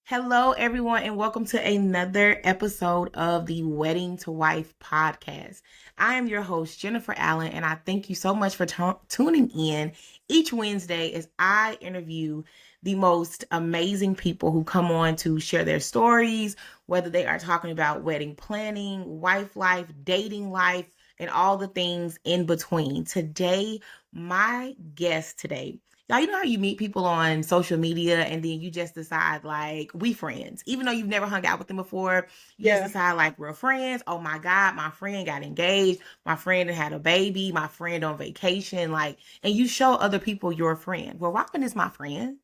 Hello, everyone, and welcome to another episode of the Wedding to Wife podcast. I am your host, Jennifer Allen, and I thank you so much for tuning in each Wednesday as I interview the most amazing people who come on to share their stories, whether they are talking about wedding planning, wife life, dating life, and all the things in between. Today, my guest today, y'all, you know how you meet people on social media and then you just decide like we friends, even though you've never hung out with them before. You just decide like we're friends. Oh my God, my friend got engaged. My friend had a baby. My friend on vacation. And you show other people your friend. Well, Robyn is my friend,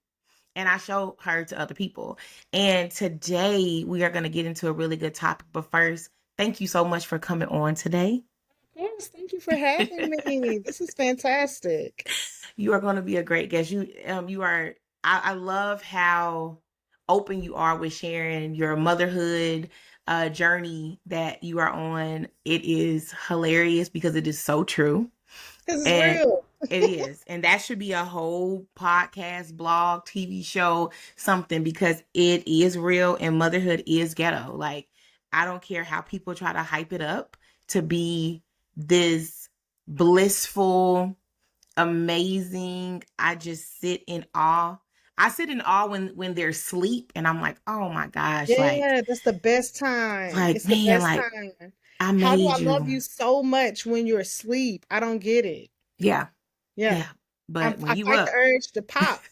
and I show her to other people. And today we are going to get into a really good topic. But first, thank you so much for coming on today. Yes, thank you for having me. This is fantastic. You are going to be a great guest. You are. I love how open you are with sharing your motherhood journey that you are on. It is hilarious because it is so true, This is and real. it is, and that should be a whole podcast, blog, TV show, something, because it is real and motherhood is ghetto. Like, I don't care how people try to hype it up to be this blissful, amazing. I just sit in awe. I sit in awe when they're asleep, and I'm like, oh my gosh, Yeah, that's the best time. It's the man, best like time. I How do made I love you. you so much when you're asleep? I don't get it. Yeah, Yeah. yeah. But when I you fight the up, urge to pop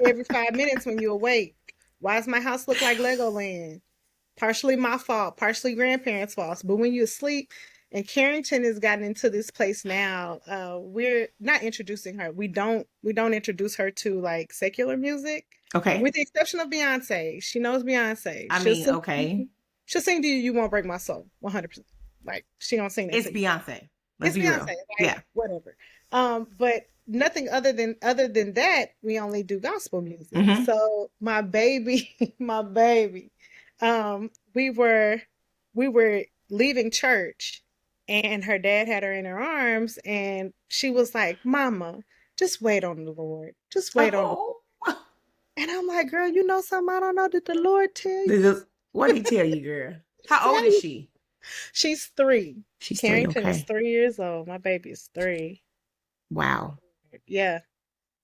every 5 minutes when you awake. Why does my house look like Legoland? Partially my fault, partially grandparents' fault. But when you're asleep, and Carrington has gotten into this place now, we're not introducing her. We don't introduce her to like secular music, okay. with the exception of Beyonce. She knows Beyonce. I mean, okay, She'll sing to you. You won't break my soul. 100%. Like she don't sing that it's to you. Beyonce. Let's It's be real. Beyonce. Like Yeah. whatever. But nothing other than that. We only do gospel music. Mm-hmm. So my baby, my baby, we were leaving church, and her dad had her in her arms, and she was like, "Mama, just wait on the Lord. Just wait on the Lord." Oh, And I'm like, "Girl, you know something I don't know. Did the Lord tell you?" what did he tell you, girl? How old Tell is you. she? She's 3. She's three. Carrington is Okay. 3 years old. My baby is 3. Wow. Yeah.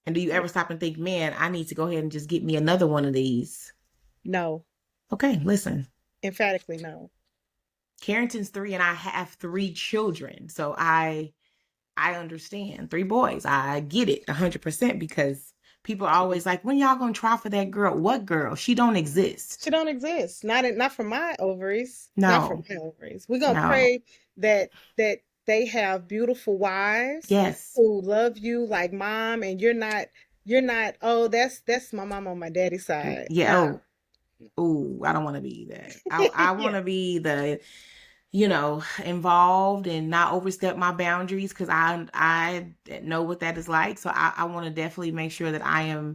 And do you Yeah. ever stop and think, man, I need to go ahead and just get me another one of these? No. Okay, listen. Emphatically no. Carrington's 3 and I have 3 children. So I understand. 3 boys. I get it 100% because people are always like, when y'all gonna try for that girl? What girl? She don't She exist. don't exist. Not from my ovaries. Not from No, my ovaries. We're gonna no. pray that they have beautiful wives Yes. who love you like mom, and you're not, oh, that's my mom on my daddy's side. Yeah. Oh, I don't want to be that. I want Yeah. to be the, involved and not overstep my boundaries because I know what that is like. So I want to definitely make sure that I am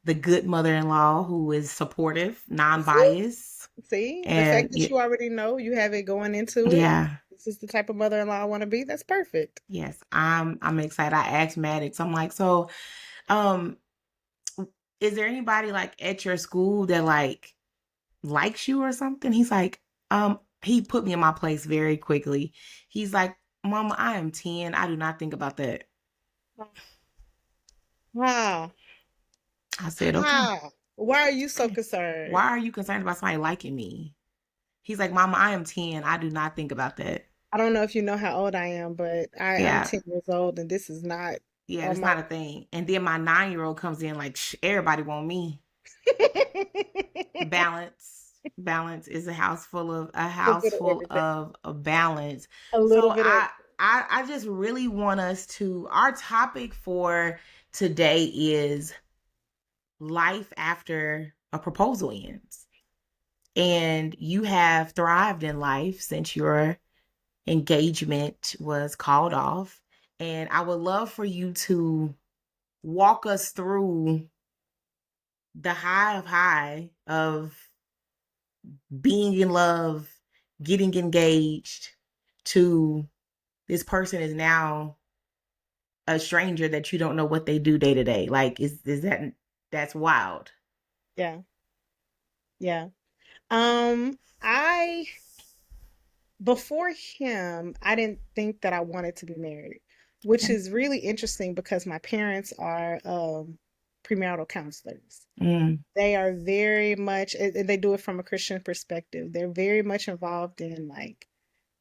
the good mother-in-law who is supportive, See? non-biased, See? The fact and that you already know, you have it going into it. yeah, This is the type of mother-in-law I want to be. That's perfect. yes, I'm excited. I asked Maddox, I'm like, so, um, is there anybody like at your school that like likes you or something? He's like, he put me in my place very quickly. He's like, Mama, I am 10. I do not think about that. Wow. I said, okay. Wow. Why are you so Okay. Why concerned? are you concerned about somebody liking me? He's like, Mama, I am 10. I do not think about that. I don't know if you know how old I am, but I'm Yeah. 10 years old, and this is not Yeah, on that's my. not a thing. And then my 9-year-old comes in like, everybody want me. Balance. Balance is a A house bit of full everything. of balance. A little So bit of. I just really want us to, our topic for today is life after a proposal ends. And you have thrived in life since your engagement was called off. And I would love for you to walk us through the high of being in love, getting engaged to this person is now a stranger that you don't know what they do day to day. Like, is that that's wild. Yeah. Yeah. I before him, I didn't think that I wanted to be married, which Okay. is really interesting because my parents are premarital counselors. Mm, They are very much, and they do it from a Christian perspective. They're very much involved in like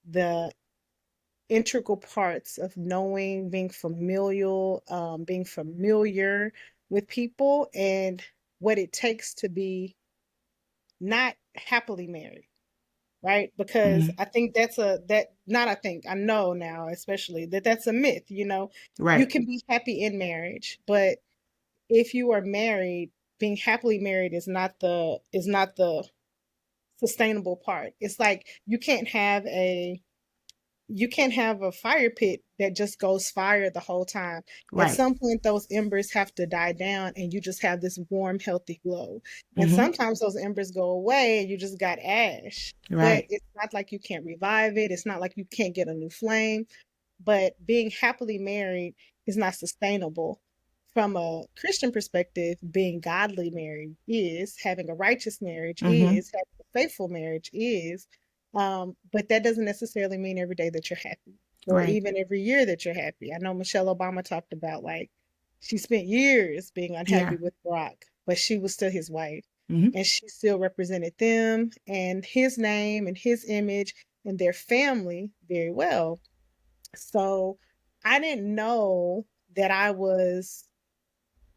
the integral parts of knowing, being familial, being familiar with people, and what it takes to be not happily married, right? Because mm, I think not I think, I know now, especially that that's a myth, you know. You right. can be happy in marriage, but if you are married, being happily married is not the sustainable part. It's like you can't have a fire pit that just goes fire the whole time. At Right. some point, those embers have to die down, and you just have this warm, healthy glow. And Mm-hmm. sometimes those embers go away, and you just got ash. But Right. it's not like you can't revive it. It's not like you can't get a new flame. But being happily married is not sustainable. From a Christian perspective, being godly married is, having a righteous marriage Mm-hmm. is, having a faithful marriage is. But that doesn't necessarily mean every day that you're happy or Right. even every year that you're happy. I know Michelle Obama talked about like she spent years being unhappy Yeah. with Barack, but she was still his wife Mm-hmm. and she still represented them and his name and his image and their family very well. So I didn't know that I was,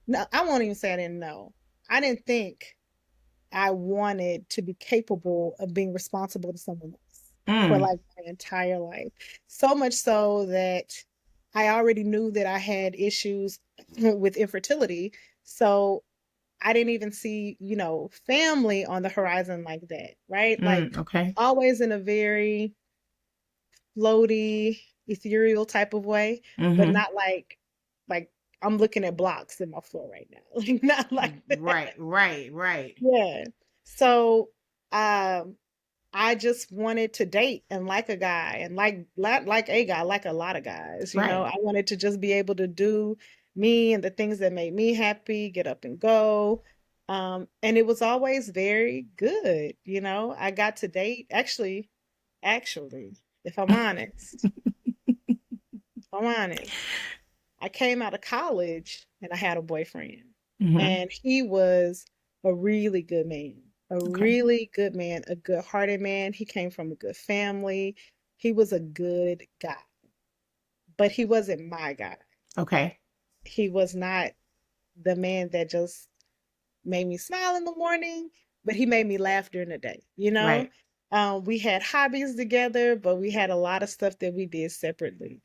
no, I won't even say I didn't know. I didn't think I wanted to be capable of being responsible to someone else for Mm, like my entire life. So much so that I already knew that I had issues with infertility. So I didn't even see, family on the horizon like that, right? Like okay. always in a very floaty, ethereal type of way, but Mm-hmm. not like I'm looking at blocks in my floor right now. Like not like that. Right. Right. Right. Yeah. So um I just wanted to date and like a guy and like a guy, like a lot of guys, you know. Right. I wanted to just be able to do me and the things that made me happy, get up and go. And it was always very good, you know. I got to date actually, if I'm honest, if I'm honest, I came out of college and I had a boyfriend. Mm-hmm. And he was a really good man, a Okay. really good man, a good hearted man. He came from a good family. He was a good guy, but he wasn't my guy. Okay. He was not the man that just made me smile in the morning, but he made me laugh during the day, you know? Right. We had hobbies together, but we had a lot of stuff that we did separately.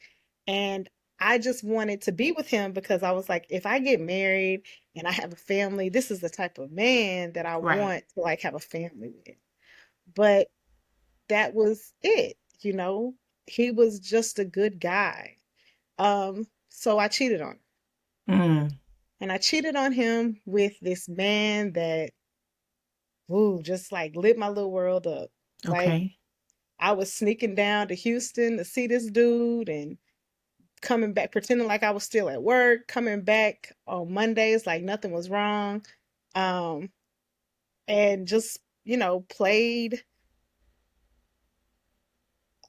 And I just wanted to be with him because I was like, if I get married and I have a family, this is the type of man that I Right. want to like have a family with. But that was it, you know? He was just a good guy. So I cheated on him. Mm, And I cheated on him with this man that ooh, just like lit my little world up. Like okay. I was sneaking down to Houston to see this dude and coming back, pretending like I was still at work, coming back on Mondays like nothing was wrong. Um, and just, played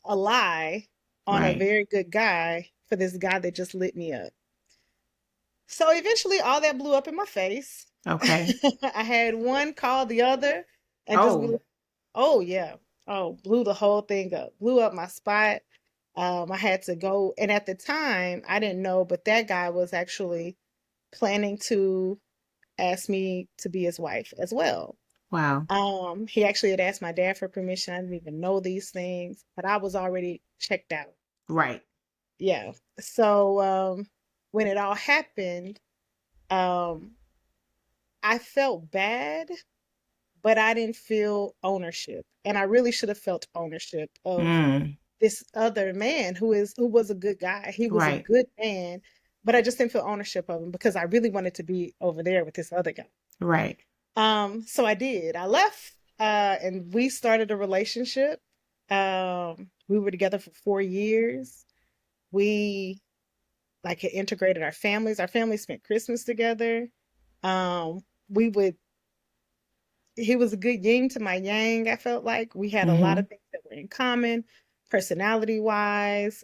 a lie on a Right. very good guy for this guy that just lit me up. So eventually all that blew up in my face. Okay. I had one call the other and just be Oh, like, oh yeah. Oh, blew the whole thing up. Blew up my spot. I had to go, and at the time, I didn't know, but that guy was actually planning to ask me to be his wife as well. wow. He actually had asked my dad for permission. I didn't even know these things, but I was already checked out. Right. Yeah. So when it all happened, um, I felt bad, but I didn't feel ownership, and I really should have felt ownership of Mm, this other man who was a good guy. He was a right. good man, but I just didn't feel ownership of him because I really wanted to be over there with this other guy. Right. So I did. I left, and we started a relationship. We were together for 4 years. We like had integrated our families. Our families spent Christmas together. We would he was a good yin to my yang. I felt like we had a lot Mm-hmm. of things that were in common, personality wise.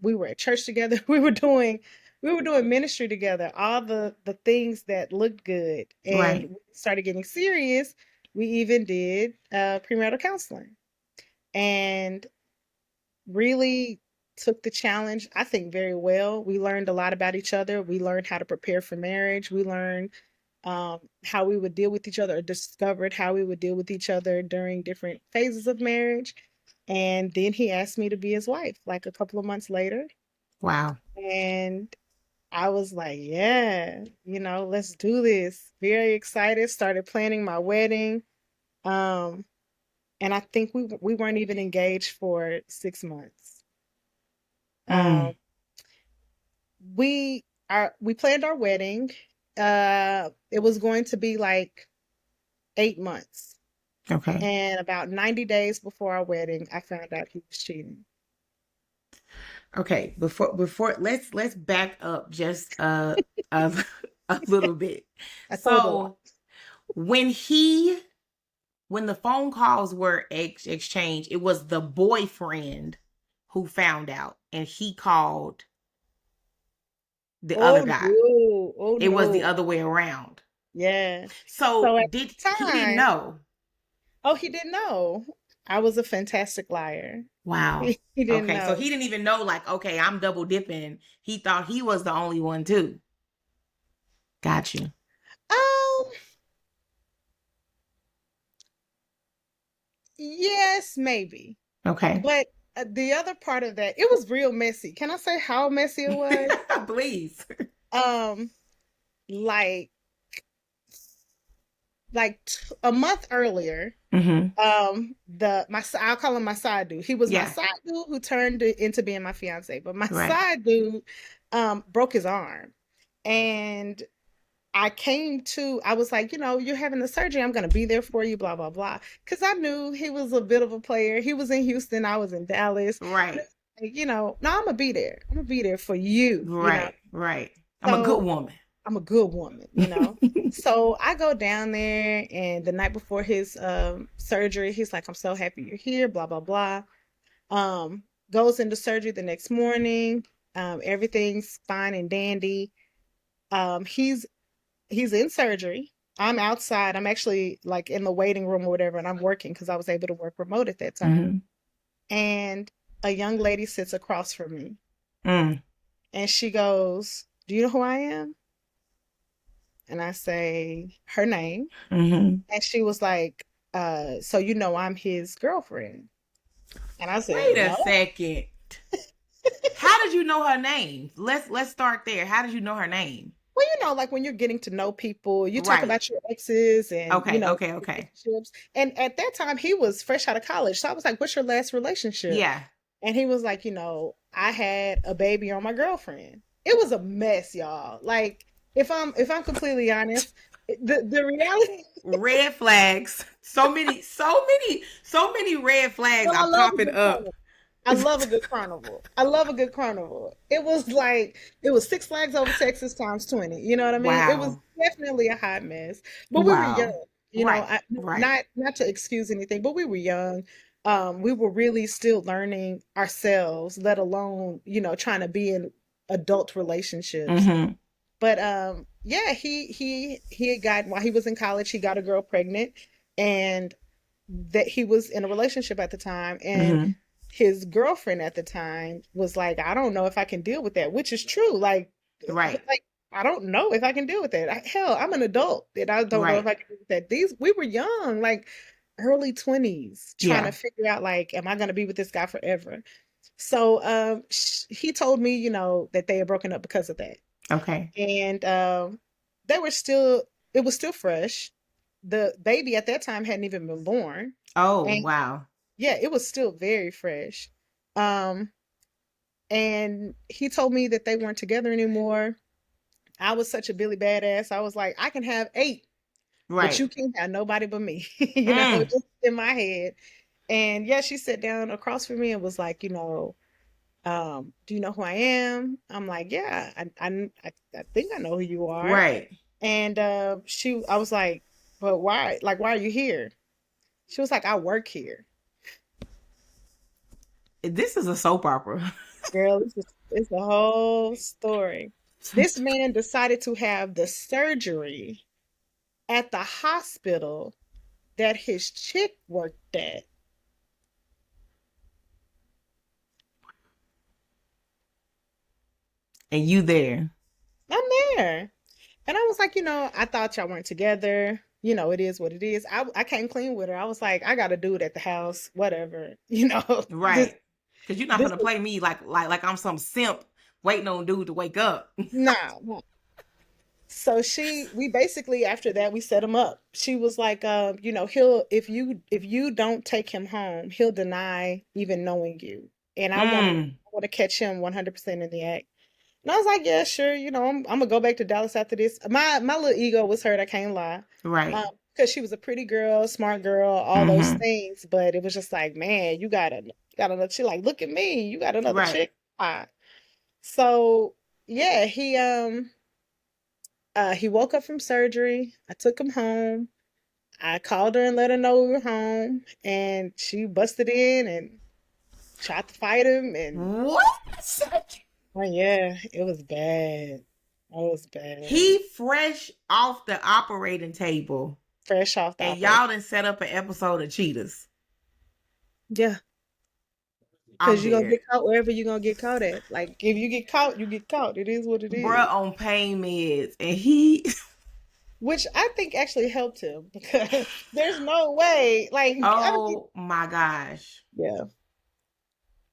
We were at church together. We were doing ministry together. All the things that looked good, and Right. we started getting serious. We even did premarital counseling, and really took the challenge, I think, very well. We learned a lot about each other. We learned how to prepare for marriage. We learned how we would deal with each other, or discovered how we would deal with each other during different phases of marriage. And then he asked me to be his wife like a couple of months later. Wow. And I was like, yeah, let's do this. Very excited. Started planning my wedding. Um, and I think we weren't even engaged for 6 months. Um, Mm. we planned our wedding. It was going to be like 8 months. Okay. And about 90 days before our wedding, I found out he was cheating. Okay. Before let's back up just a a little bit. I told a lot. So when he when the phone calls were exchanged, it was the boyfriend who found out, and he called the other Oh guy. no. Oh It was the no. other way around. Yeah. So So at did the he didn't time, know? oh, he didn't know. I was a fantastic liar. Wow. He didn't Okay, so know. he didn't even know, like, okay, I'm double dipping. He thought he was the only one too. Got you. Um, yes, maybe. Okay. But the other part of that, it was real messy. Can I say how messy it was? Please. Um, like a month earlier, Mm-hmm. I'll call him my side dude. He was my Yeah. side dude who turned into being my fiance, but my Right. side dude broke his arm. And I was like, you're having the surgery. I'm going to be there for you, blah, blah, blah. Because I knew he was a bit of a player. He was in Houston. I was in Dallas. Right. No, I'm going to be there. I'm going to be there for you. Right. Right. I'm a good So woman. I'm a good woman. So I go down there, and the night before his surgery, he's like, I'm so happy you're here, blah, blah, blah. Um, Goes into surgery the next morning. Everything's fine and dandy. He's in surgery. I'm outside. I'm actually like in the waiting room or whatever, and I'm working because I was able to work remote at that time. Mm-hmm. And a young lady sits across from me, Mm. and she goes, "Do you know who I am?" And I say her name, Mm-hmm. and she was like, "So I'm his girlfriend?" And I said, Wait a "No." second. How did you know her name? Let's start there. How did you know her name? Well, like when you're getting to know people, you talk Right. about your exes and, Okay. Okay. Okay. relationships. And at that time, he was fresh out of college. So I was like, "What's your last relationship?" Yeah. And he was like, "I had a baby on my girlfriend." It was a mess, y'all. Like, if I'm completely honest, the reality. Red flags. So many red flags Well, I are love a popping good up. carnival. I love a good carnival. I love a good carnival. It was Six Flags Over Texas times 20. You know what I mean? It was Wow. definitely a hot mess. But we were Wow. young. Right. Right. Not to excuse anything, but we were young. We were really still learning ourselves, let alone, trying to be in adult relationships. Mm-hmm. But yeah, he had got while he was in college, he got a girl pregnant, and that he was in a relationship at the time, and Mm-hmm. his girlfriend at the time was like, "I don't know if I can deal with that," which is true. Right. Like I don't know if I can deal with that. Hell, I'm an adult and I don't know if Right. I can deal with that. We were young, like early 20s, trying to Yeah. figure out, like, am I going to be with this guy forever? So he told me, that they had broken up because of that. Okay. And they were still it was still fresh. The baby at that time hadn't even been born. Oh, And wow. yeah, it was still very fresh. Um, and he told me that they weren't together anymore. I was such a Billy badass. I was like, I can have eight, but Right. you can't have nobody but me, Mm. just in my head. And yeah, she sat down across from me and was like, do you know who I am? I'm like, yeah, I think I know who you are. Right. And I was like, But why? Like, why are you here? She was like, I work here. This is a soap opera. Girl, it's the whole story. This man decided to have the surgery at the hospital that his chick worked at. And you there. I'm there. And I was like, I thought y'all weren't together. It is what it is. I came clean with her. I was like, I got a dude at the house, whatever. This Right. Because you're not this gonna was play me like I'm some simp waiting on dude to wake up. nah. So we basically after that we set him up. She was like, he'll if you don't take him home, he'll deny even knowing you. And Mm, I want to catch him 100% in the act. And I was like, yeah, sure. I'm gonna go back to Dallas after this. My little ego was hurt. I can't lie, right. because she was a pretty girl, smart girl, all those Mm-hmm. things. But it was just like, man, you got another. She like, look at me, you got another Right. chick. So yeah, he woke up from surgery. I took him home. I called her and let her know we were home, and she busted in and tried to fight him. And What? oh yeah, it was bad. It was bad. He fresh off the operating table, Fresh off the and operation. y'all done set up an episode of Cheetahs. Yeah, I'm because you're gonna dead. get caught wherever you're gonna get caught at. Like if you get caught, you get caught. It is what it Bruh is. on pain meds, and he. Which I think actually helped him because there's no way. Like I mean, Oh my gosh. yeah.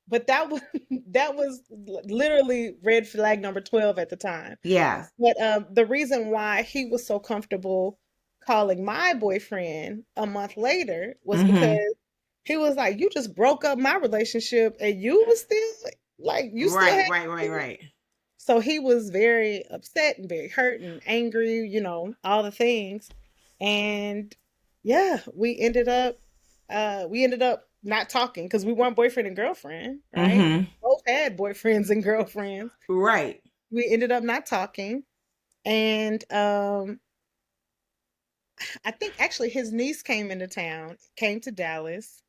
But that was that was literally red flag number 12 at the time. Yes. But the reason why he was so comfortable calling my boyfriend a month later was because Mm-hmm. he was like, "You just broke up my relationship, and you was still like, you still Right. had." Right. Right. Right. So he was very upset and very hurt and angry, all the things. And yeah, we ended up not talking because we weren't boyfriend and girlfriend, right? Mm-hmm. Both had boyfriends and girlfriends. Right. We ended up not talking. And I think actually his niece came into town, came to Dallas,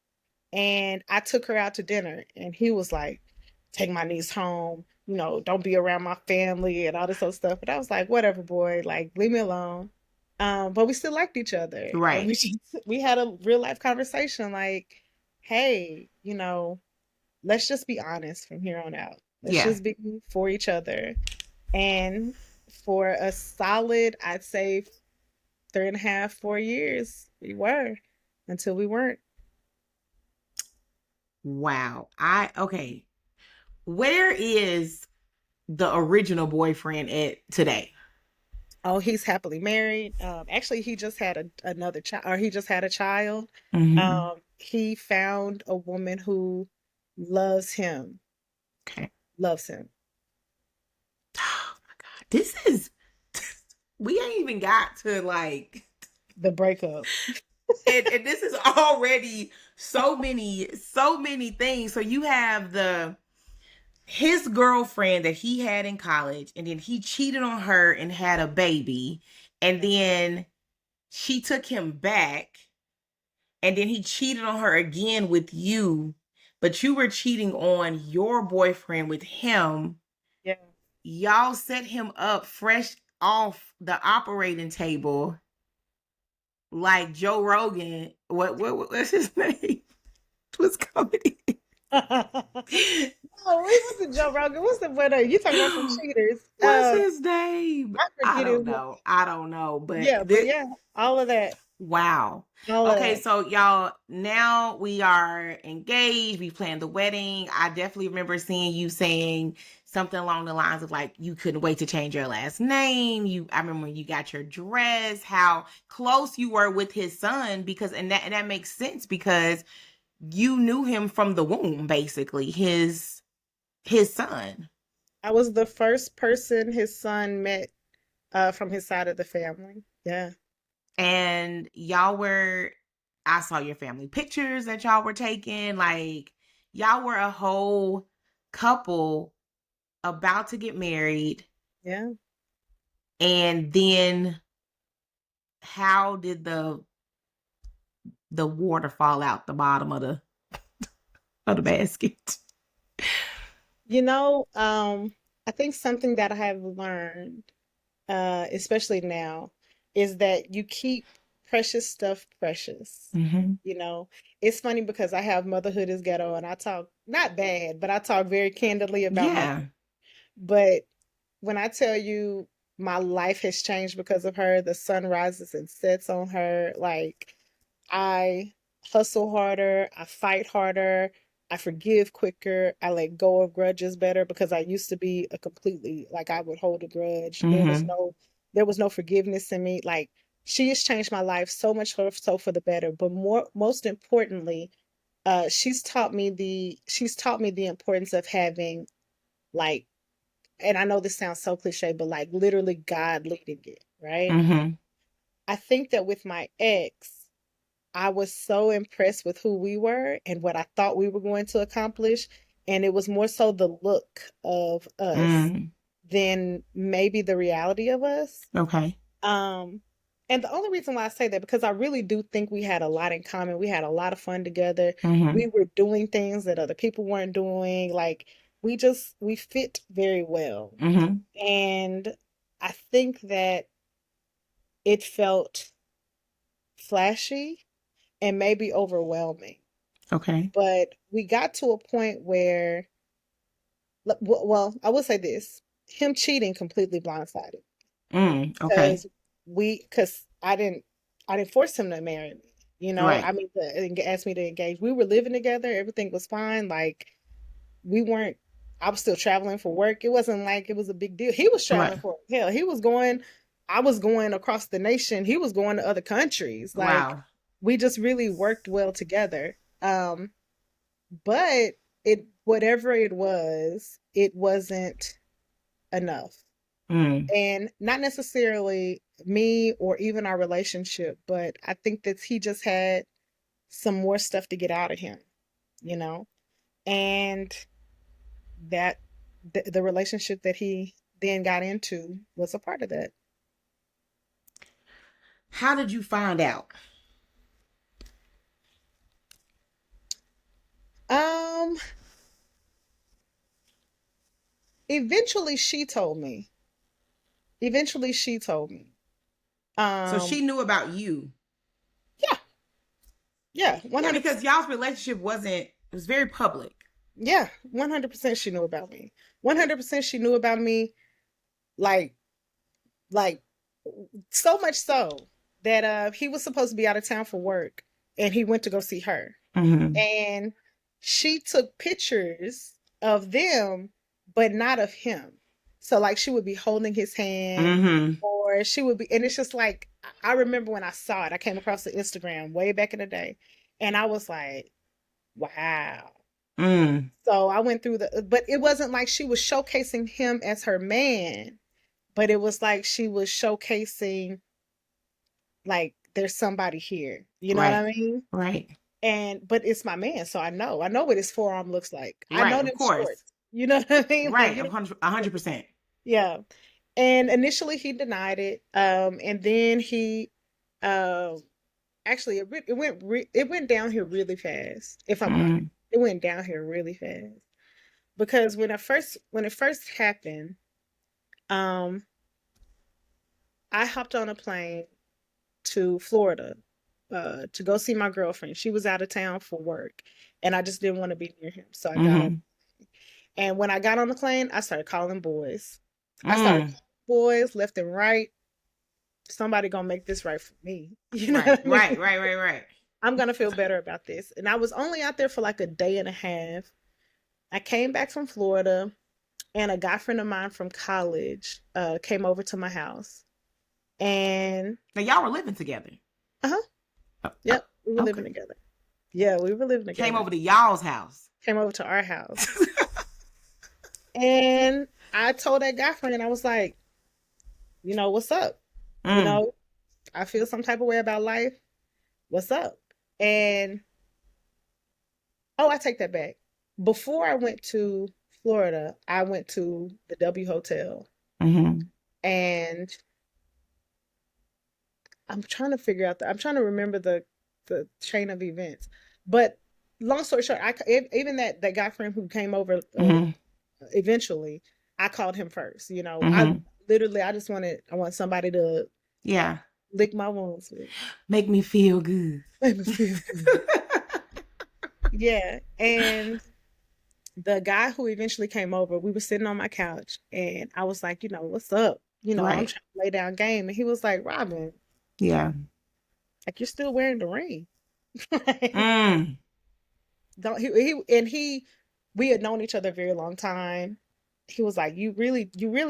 and I took her out to dinner, and he was like, "Take my niece home, don't be around my family and all this other stuff." But I was like, "Whatever, boy, like leave me alone." But we still liked each other, and Right. we had a real life conversation, like, "Hey, let's just be honest from here on out. Let's Yeah. just be for each other." And for a solid, I'd say 3.5, 4 years, we were until we weren't. Wow. Okay. Where is the original boyfriend at today? Oh, he's happily married. Actually, he just had another child, or he just had a child. Mm-hmm. He found a woman who loves him, Okay. loves him. Oh my God. This is we ain't even got to like The breakup. and this is already so many things. So you have the his girlfriend that he had in college, and then he cheated on her and had a baby, and then she took him back, and then he cheated on her again with you, but you were cheating on your boyfriend with him. Yeah. Y'all set him up fresh off the operating table like Joe Rogan. What's his name? What's comedy? Oh, we was the Joe Rogan. What's the winner? You talking about some cheaters? What's his name? I I forget his don't name. know. I don't know. But Yeah, but yeah, all of that, wow. all of Okay, that. so y'all, now we are engaged. We planned the wedding. I definitely remember seeing you saying something along the lines of like you couldn't wait to change your last name. I remember when you got your dress, how close you were with his son, because and that makes sense because you knew him from the womb, basically, his son. I was the first person his son met from his side of the family. Yeah. And I saw your family pictures that y'all were taking. Like, y'all were a whole couple about to get married. Yeah. And then how did the water fall out the bottom of the basket? I think something that I have learned, especially now, is that you keep precious stuff precious. Mm-hmm. You know, it's funny because I have Motherhood is Ghetto and I talk not bad, but I talk very candidly about my, Yeah. but when I tell you my life has changed because of her, the sun rises and sets on her. Like, I hustle harder, I fight harder, I forgive quicker, I let go of grudges better because I used to be a completely like I would hold a grudge. Mm-hmm. There was no forgiveness in me. Like, she has changed my life so much so for the better. But most importantly, she's taught me the importance of having, like, and I know this sounds so cliche, but like literally God leading it, right? Mm-hmm. I think that with my ex, I was so impressed with who we were and what I thought we were going to accomplish. And it was more so the look of us Mm. than maybe the reality of us. Okay. Um, and the only reason why I say that, because I really do think we had a lot in common. We had a lot of fun together. Mm-hmm. We were doing things that other people weren't doing. Like, we fit very well. Mm-hmm. And I think that it felt flashy and maybe overwhelming. Okay. But we got to a point where, well, I will say this: him cheating completely blindsided Okay. because because I didn't force him to marry me. Right. I mean, to ask me to engage. We were living together; everything was fine. Like, we weren't. I was still traveling for work. It wasn't like it was a big deal. He was Right. traveling for hell. He was going. I was going across the nation. He was going to other countries. Like, Wow. we just really worked well together. But whatever it wasn't enough. Mm. And not necessarily me or even our relationship, but I think that he just had some more stuff to get out of him, you know? And that the relationship that he then got into was a part of that. How did you find out? Um, eventually she told me. Eventually she told me. So Um, she knew about you. yeah, yeah, Yeah, 100%. because y'all's relationship wasn't, it was very public. Yeah, 100% she knew about me. 100% she knew about me, like like so much so that he was supposed to be out of town for work and he went to go see her. Mm-hmm. And she took pictures of them but not of him. So like she would be holding his hand Mm-hmm. or she would be, and it's just like I remember when I saw it, I came across the Instagram way back in the day and I was like, wow. Mm. So I went through but it wasn't like she was showcasing him as her man, but it was like she was showcasing, like, there's somebody here. You know what Right. I mean? Right. But it's my man, so I know what his forearm looks like. I Right. know Of them course. shorts. You know what I mean? Like, Right. you A know, hundred. 100%. yeah. And initially he denied it. And then he, um, actually it went down here really fast. If I'm honest, Mm. it went down here really fast because when it first happened, um, I hopped on a plane to Florida to go see my girlfriend. She was out of town for work, and I just didn't want to be near him, so I got on. Mm-hmm. And when I got on the plane, I started calling boys. I started Mm. calling boys left and right. Somebody gonna make this right for me. You know Right. what I Right. mean? Right. Right. Right. I'm gonna feel better about this. And I was only out there for like a day and a half. I came back from Florida, and a guy friend of mine from college came over to my house, and Now y'all were living together. uh huh, Oh, oh, yep, we were okay. living together. Yeah, we were living Came together. over to y'all's house. Came over to our house. And I told that guy friend, I was like, what's up? You Mm. know, I feel some type of way about life. What's up? And oh, I take that back. Before I went to Florida, I went to the W Hotel Mm-hmm. and I'm trying to figure out I'm trying to remember the chain of events. But long story short, even that guy friend who came over Mm-hmm. eventually, I called him first. You know, Mm-hmm. I want somebody to Yeah. lick my wounds with. Make me feel good. Make me feel good. Yeah. And the guy who eventually came over, we were sitting on my couch and I was like, what's up? I'm Right. trying to lay down game. And he was like, Robyn, Yeah. like you're still wearing the ring. Like, Mm. don't he we had known each other a very long time. He was like, you really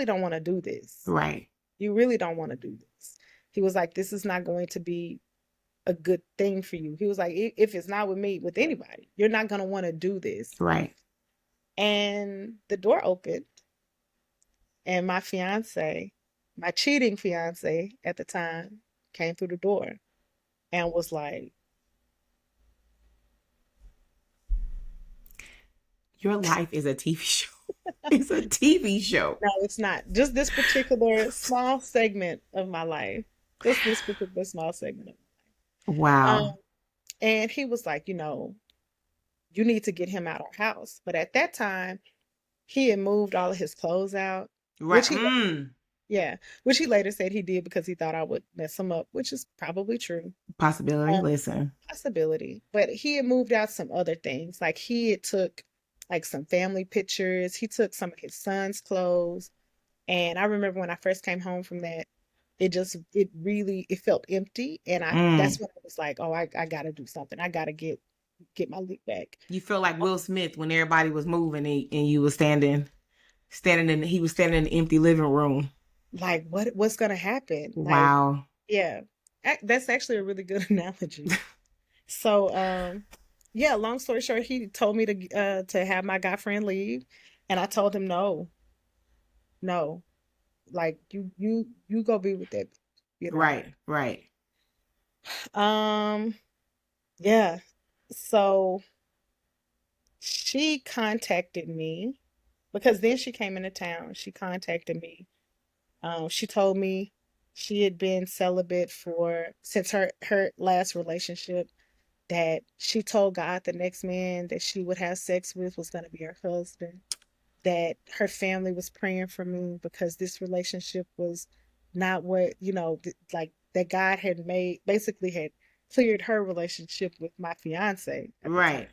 don't want to do this. Right. You really don't want to do this. He was like, this is not going to be a good thing for you. He was like, if it's not with me, with anybody, you're not going to want to do this. Right. And the door opened, and my fiance, my cheating fiance at the time, came through the door and was like, Your life is a TV show. It's a TV show. no, it's not. Just this particular small segment of my life. Just this particular small segment of Wow. um, and he was like, you need to get him out our house. But at that time, he had moved all of his clothes out, Right. which he Mm. yeah, which he later said he did because he thought I would mess him up, which is probably true. Possibility. Listen. Possibility. But he had moved out some other things. Like he had took like some family pictures. He took some of his son's clothes. And I remember when I first came home from that, it felt empty. And Mm. that's when I was like, oh, I gotta do something. I gotta get my leak back. You feel like Will Smith when everybody was moving and you was he was standing in the empty living room. Like what's gonna happen? Like, Wow. yeah. That's actually a really good analogy. So, yeah, long story short, he told me to have my guy friend leave, and I told him no, no, like you go be with that, you know. Right. Right. Um, yeah. So she contacted me because then she came into town. She contacted me. She told me she had been celibate for since her last relationship. That she told God the next man that she would have sex with was going to be her husband, that her family was praying for me because this relationship was not what, like that God had made, basically had cleared her relationship with my fiance at the time Right.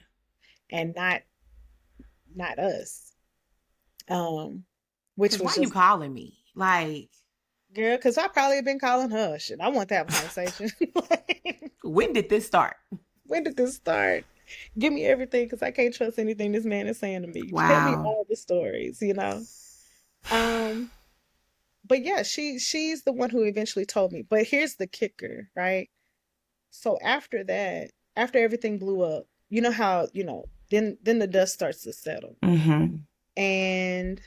and not us. Um, which Cause why was you just, calling me? Like, girl, because I probably have been calling her shit. I want to have a conversation. Like, when did this start? when did this start? Give me everything because I can't trust anything this man is saying to me. Tell me Wow. all the stories. Um, but yeah, she's the one who eventually told me. But here's the kicker, right? So after that, after everything blew up, you know how, then the dust starts to settle. Mm-hmm. And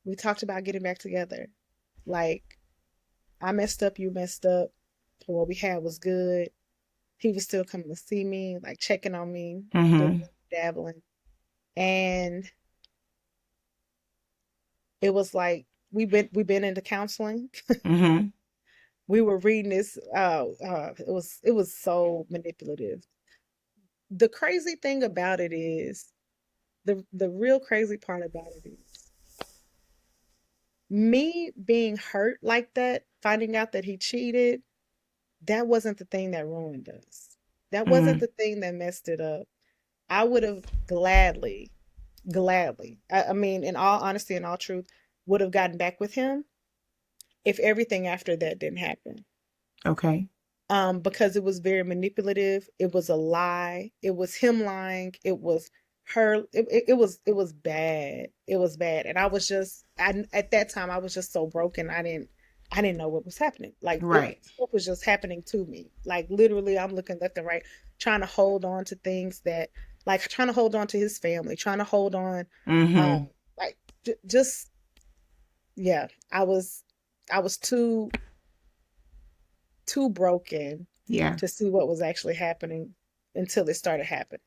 we talked about getting back together. Like, I messed up, you messed up. What we had was good. He was still coming to see me, like checking on me, Mm-hmm. dibbling, dabbling. And it was like we've been into counseling. Mm-hmm. We were reading this. It was so manipulative. The crazy thing about it is the real crazy part about it is me being hurt like that, finding out that he cheated. That wasn't the thing that ruined us. That wasn't Mm-hmm. the thing that messed it up. I would have gladly, I mean, in all honesty and all truth, would have gotten back with him if everything after that didn't happen. Okay. Because it was very manipulative. It was a lie. It was him lying. It was her. It was bad. It was bad. And at that time I was just so broken. I didn't know what was happening. Like Right. stuff was just happening to me. Like literally, I'm looking left and right, trying to hold on to things that, like trying to hold on to his family, trying to hold on, Mm-hmm. like just yeah. I was too broken Yeah. to see what was actually happening until it started happening.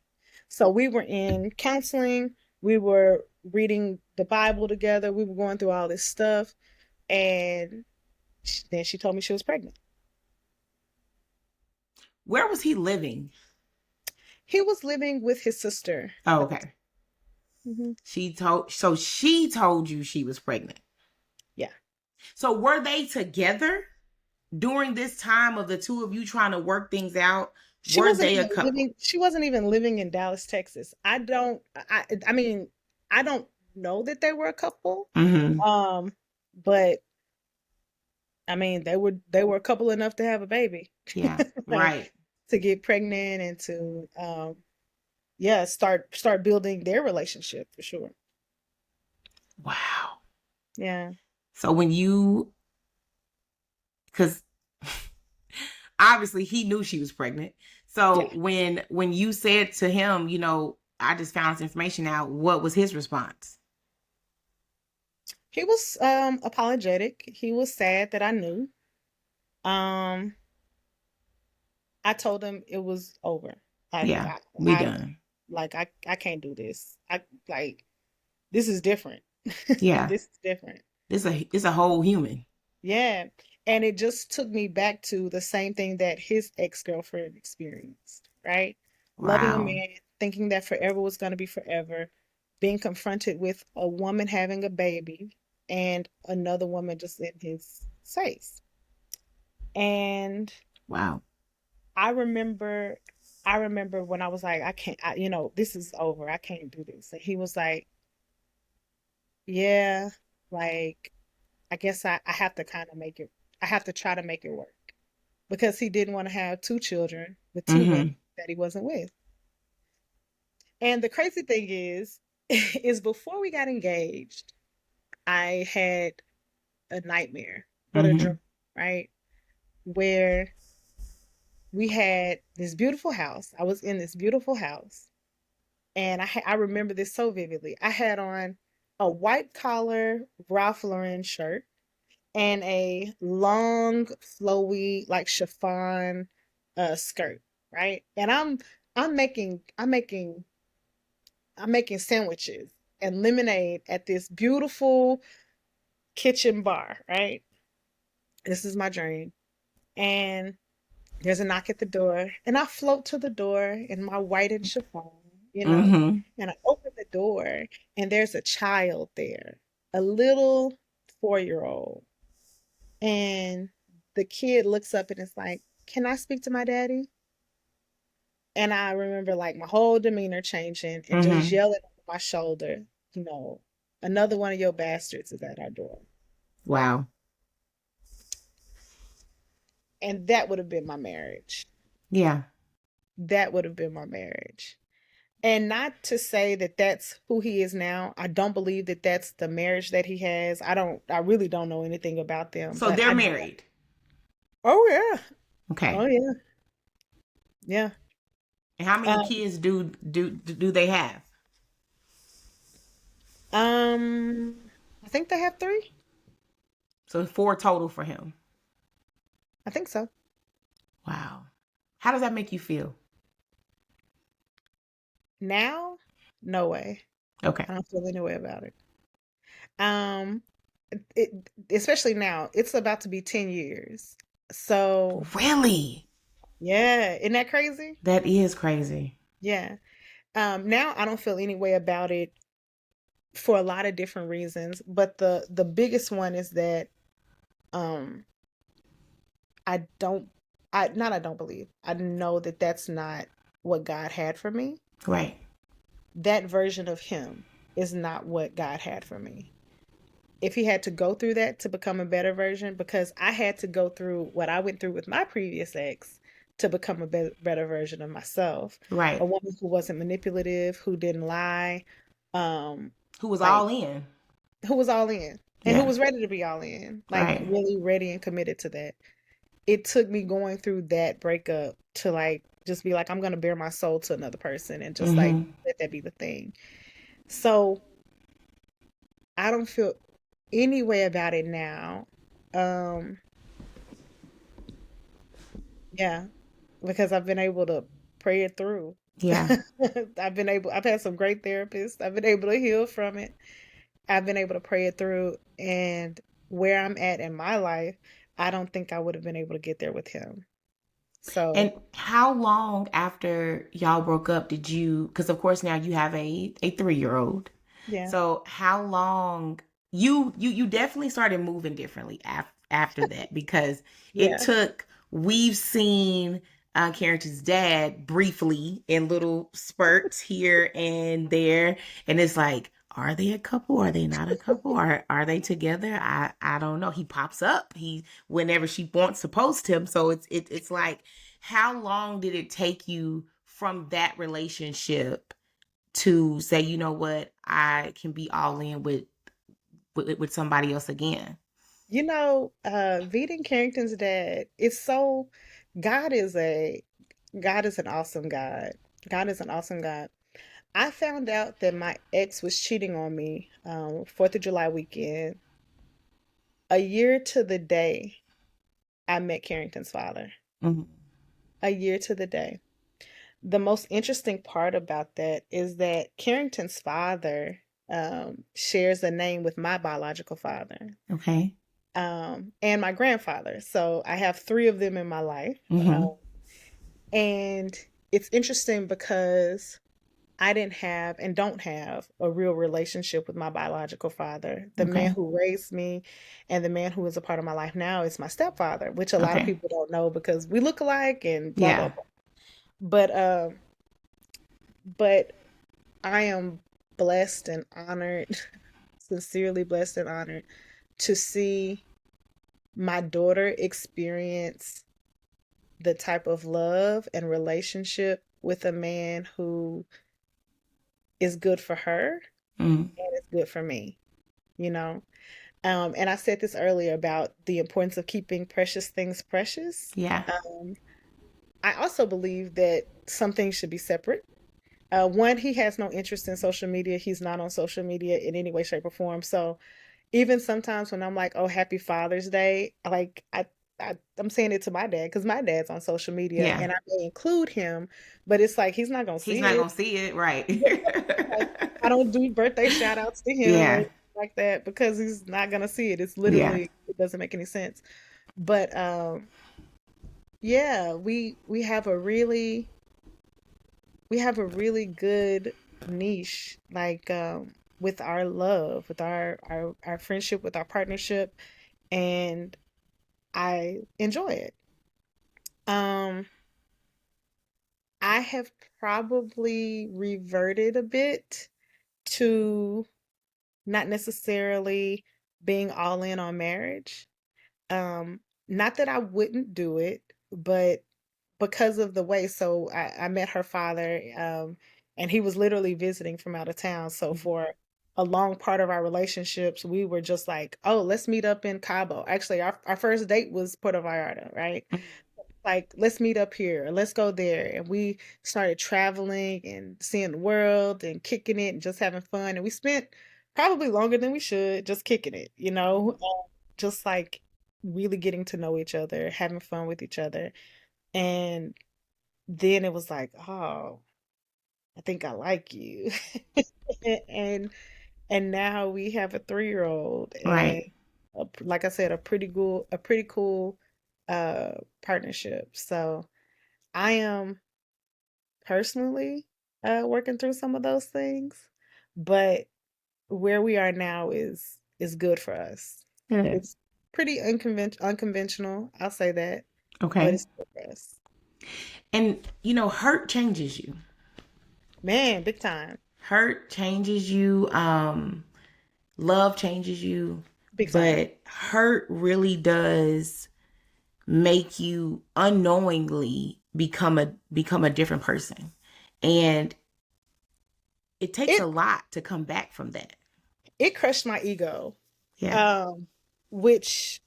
So we were in counseling, we were reading the Bible together, we were going through all this stuff, and then she told me she was pregnant. Where was he living? He was living with his sister Oh, at the okay. time. Hmm. She told you she was pregnant. Yeah. So were they together during this time of the two of you trying to work things out? Were they a couple? She wasn't even living in Dallas, Texas. I mean, I don't know that they were a couple. Mm-hmm. Um, but I mean, they were a couple enough to have a baby. Yeah. Like, Right. to get pregnant and to yeah, start building their relationship for sure. Wow. Yeah. So when you, because obviously he knew she was pregnant. So Yeah. when you said to him, I just found this information out, what was his response? He was apologetic. He was sad that I knew. Um I told him it was over. I Yeah, I, we I done. like I can't do this. I like this is different. Yeah, This is different. it's a whole human. Yeah. And it just took me back to the same thing that his ex-girlfriend experienced, right? Loving a Wow. man, thinking that forever was going to be forever, being confronted with a woman having a baby and another woman just in his face. And Wow. I remember I remember when I was like, I can't, this is over. I can't do this. And he was like, yeah, like, I guess I have to kind of make it, I have to try to make it work because he didn't want to have two children with two women Mm-hmm. that he wasn't with. And the crazy thing is, is before we got engaged, I had a nightmare, but a dream, Mm-hmm. right? Where we had this beautiful house. I was in this beautiful house, and I remember this so vividly. I had on a white collar Ralph Lauren shirt and a long, flowy, like chiffon skirt, right? And I'm making I'm making I'm making sandwiches and lemonade at this beautiful kitchen bar, right? This is my dream. And there's a knock at the door, and I float to the door in my white and chiffon, you know, Mm-hmm. and I open the door, and there's a child there, a little 4-year old. And the kid looks up and is like, "Can I speak to my daddy?" And I remember like my whole demeanor changing and just Mm-hmm. yelling over my shoulder, you know, another one of your bastards is at our door. Wow. And that would have been my marriage. Yeah. That would have been my marriage. And not to say that that's who he is now. I don't believe that that's the marriage that he has. I really don't know anything about them, So but they're married. oh yeah. Okay. Oh yeah. Yeah. And how many Um, kids do they have? I think they have 3. So 4 total for him. I think so. Wow. How does that make you feel? Now, no way. Okay. I don't feel any way about it. Um, especially now, it's about to be 10 years. So, Really? yeah, isn't that crazy? That is crazy. Yeah. Now I don't feel any way about it for a lot of different reasons, but the biggest one is that um I don't I don't believe. I know that that's not what God had for me. Right. That version of him is not what God had for me. If he had to go through that to become a better version, because I had to go through what I went through with my previous ex to become a better version of myself. A Right. woman who wasn't manipulative, who didn't lie, um, Who was like all in? who was all in and who Yeah. was ready to be all in, like Right. really ready and committed to that. It took me going through that breakup to like just be like, I'm gonna bare my soul to another person and just like Mm-hmm. let that be the thing. So I don't feel any way about it now. Um, yeah, because I've been able to pray it through. Yeah. I've had some great therapists. I've been able to heal from it. I've been able to pray it through. And where I'm at in my life, I don't think I would have been able to get there with him. So And how long after y'all broke up did you, because of course now you have a 3-year-old. yeah, So how long you definitely started moving differently after that, because it yeah, took, we've seen Carrington's dad briefly in little spurts here and there, and it's like, are they a couple? Are they not a couple? Are they together? I don't know. He pops up. He, whenever she wants to post him. So it's like, how long did it take you from that relationship to say, you know what, I can be all in with somebody else again? Veeding Carrington's dad, it's so God is a God is an awesome God. God is an awesome God. I found out that my ex was cheating on me, 4th of July weekend, a year to the day I met Carrington's father. Mhm. A year to the day. The most interesting part about that is that Carrington's father shares a name with my biological father, Okay. and my grandfather. So I have three of them in my life. Mm-hmm. And it's interesting because I didn't have and don't have a real relationship with my biological father. The man Okay. who raised me and the man who is a part of my life now is my stepfather, which a lot of Okay. people don't know because we look alike and blah blah Yeah. blah. But but I am blessed and honored, sincerely blessed and honored to see my daughter experience the type of love and relationship with a man who is good for her Mm. and is good for me, you know? And I said this earlier about the importance of keeping precious things precious. Yeah. Um, I also believe that some things should be separate. One, he has no interest in social media. He's not on social media in any way, shape, or form. So even sometimes when I'm like, "Oh, happy Father's Day," like I'm saying it to my dad because my dad's on social media, Yeah. and I may include him, but it's like he's not gonna He's see not it. gonna see it, right? Like, I don't do birthday shout outs to him or Yeah. anything like that because he's not gonna see it. It's Yeah. literally it doesn't make any sense. But yeah, we have a really good niche, like with our love, with our friendship, with our partnership, and I enjoy it. Um, I have probably reverted a bit to not necessarily being all in on marriage. Um, Not that I wouldn't do it, but because of the way. So I met her father, and he was literally visiting from out of town. So for a long part of our relationships, we were just like, oh, let's meet up in Cabo. Actually, our first date was Puerto Vallarta, right? Like, let's meet up here, let's go there. And we started traveling and seeing the world and kicking it and just having fun. And we spent probably longer than we should just kicking it, just like really getting to know each other, having fun with each other. And then it was like, oh, I think I like you. and and now we have a 3-year-old and Right. like I said, a pretty cool uh partnership. So I am personally working through some of those things, but where we are now is good for us. Good. It's pretty unconventional, I'll say that, but Okay. it's good for us. And hurt changes you. Man, big time. Hurt changes you. Love changes you, Big time. but hurt really does make you unknowingly become a different person. And it takes a It lot to come back from that. it crushed my ego. Yeah. Um which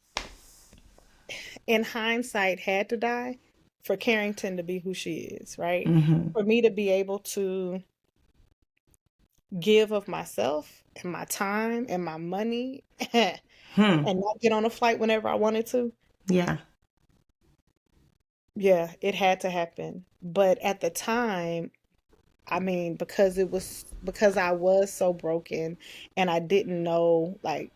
in hindsight had to die for Carrington to be who she is, right? Mm-hmm. For me to be able to give of myself and my time and my money and Hmm. not get on a flight whenever I wanted to. Yeah. Yeah, it had to happen. But at the time, I mean, because I was so broken and I didn't know like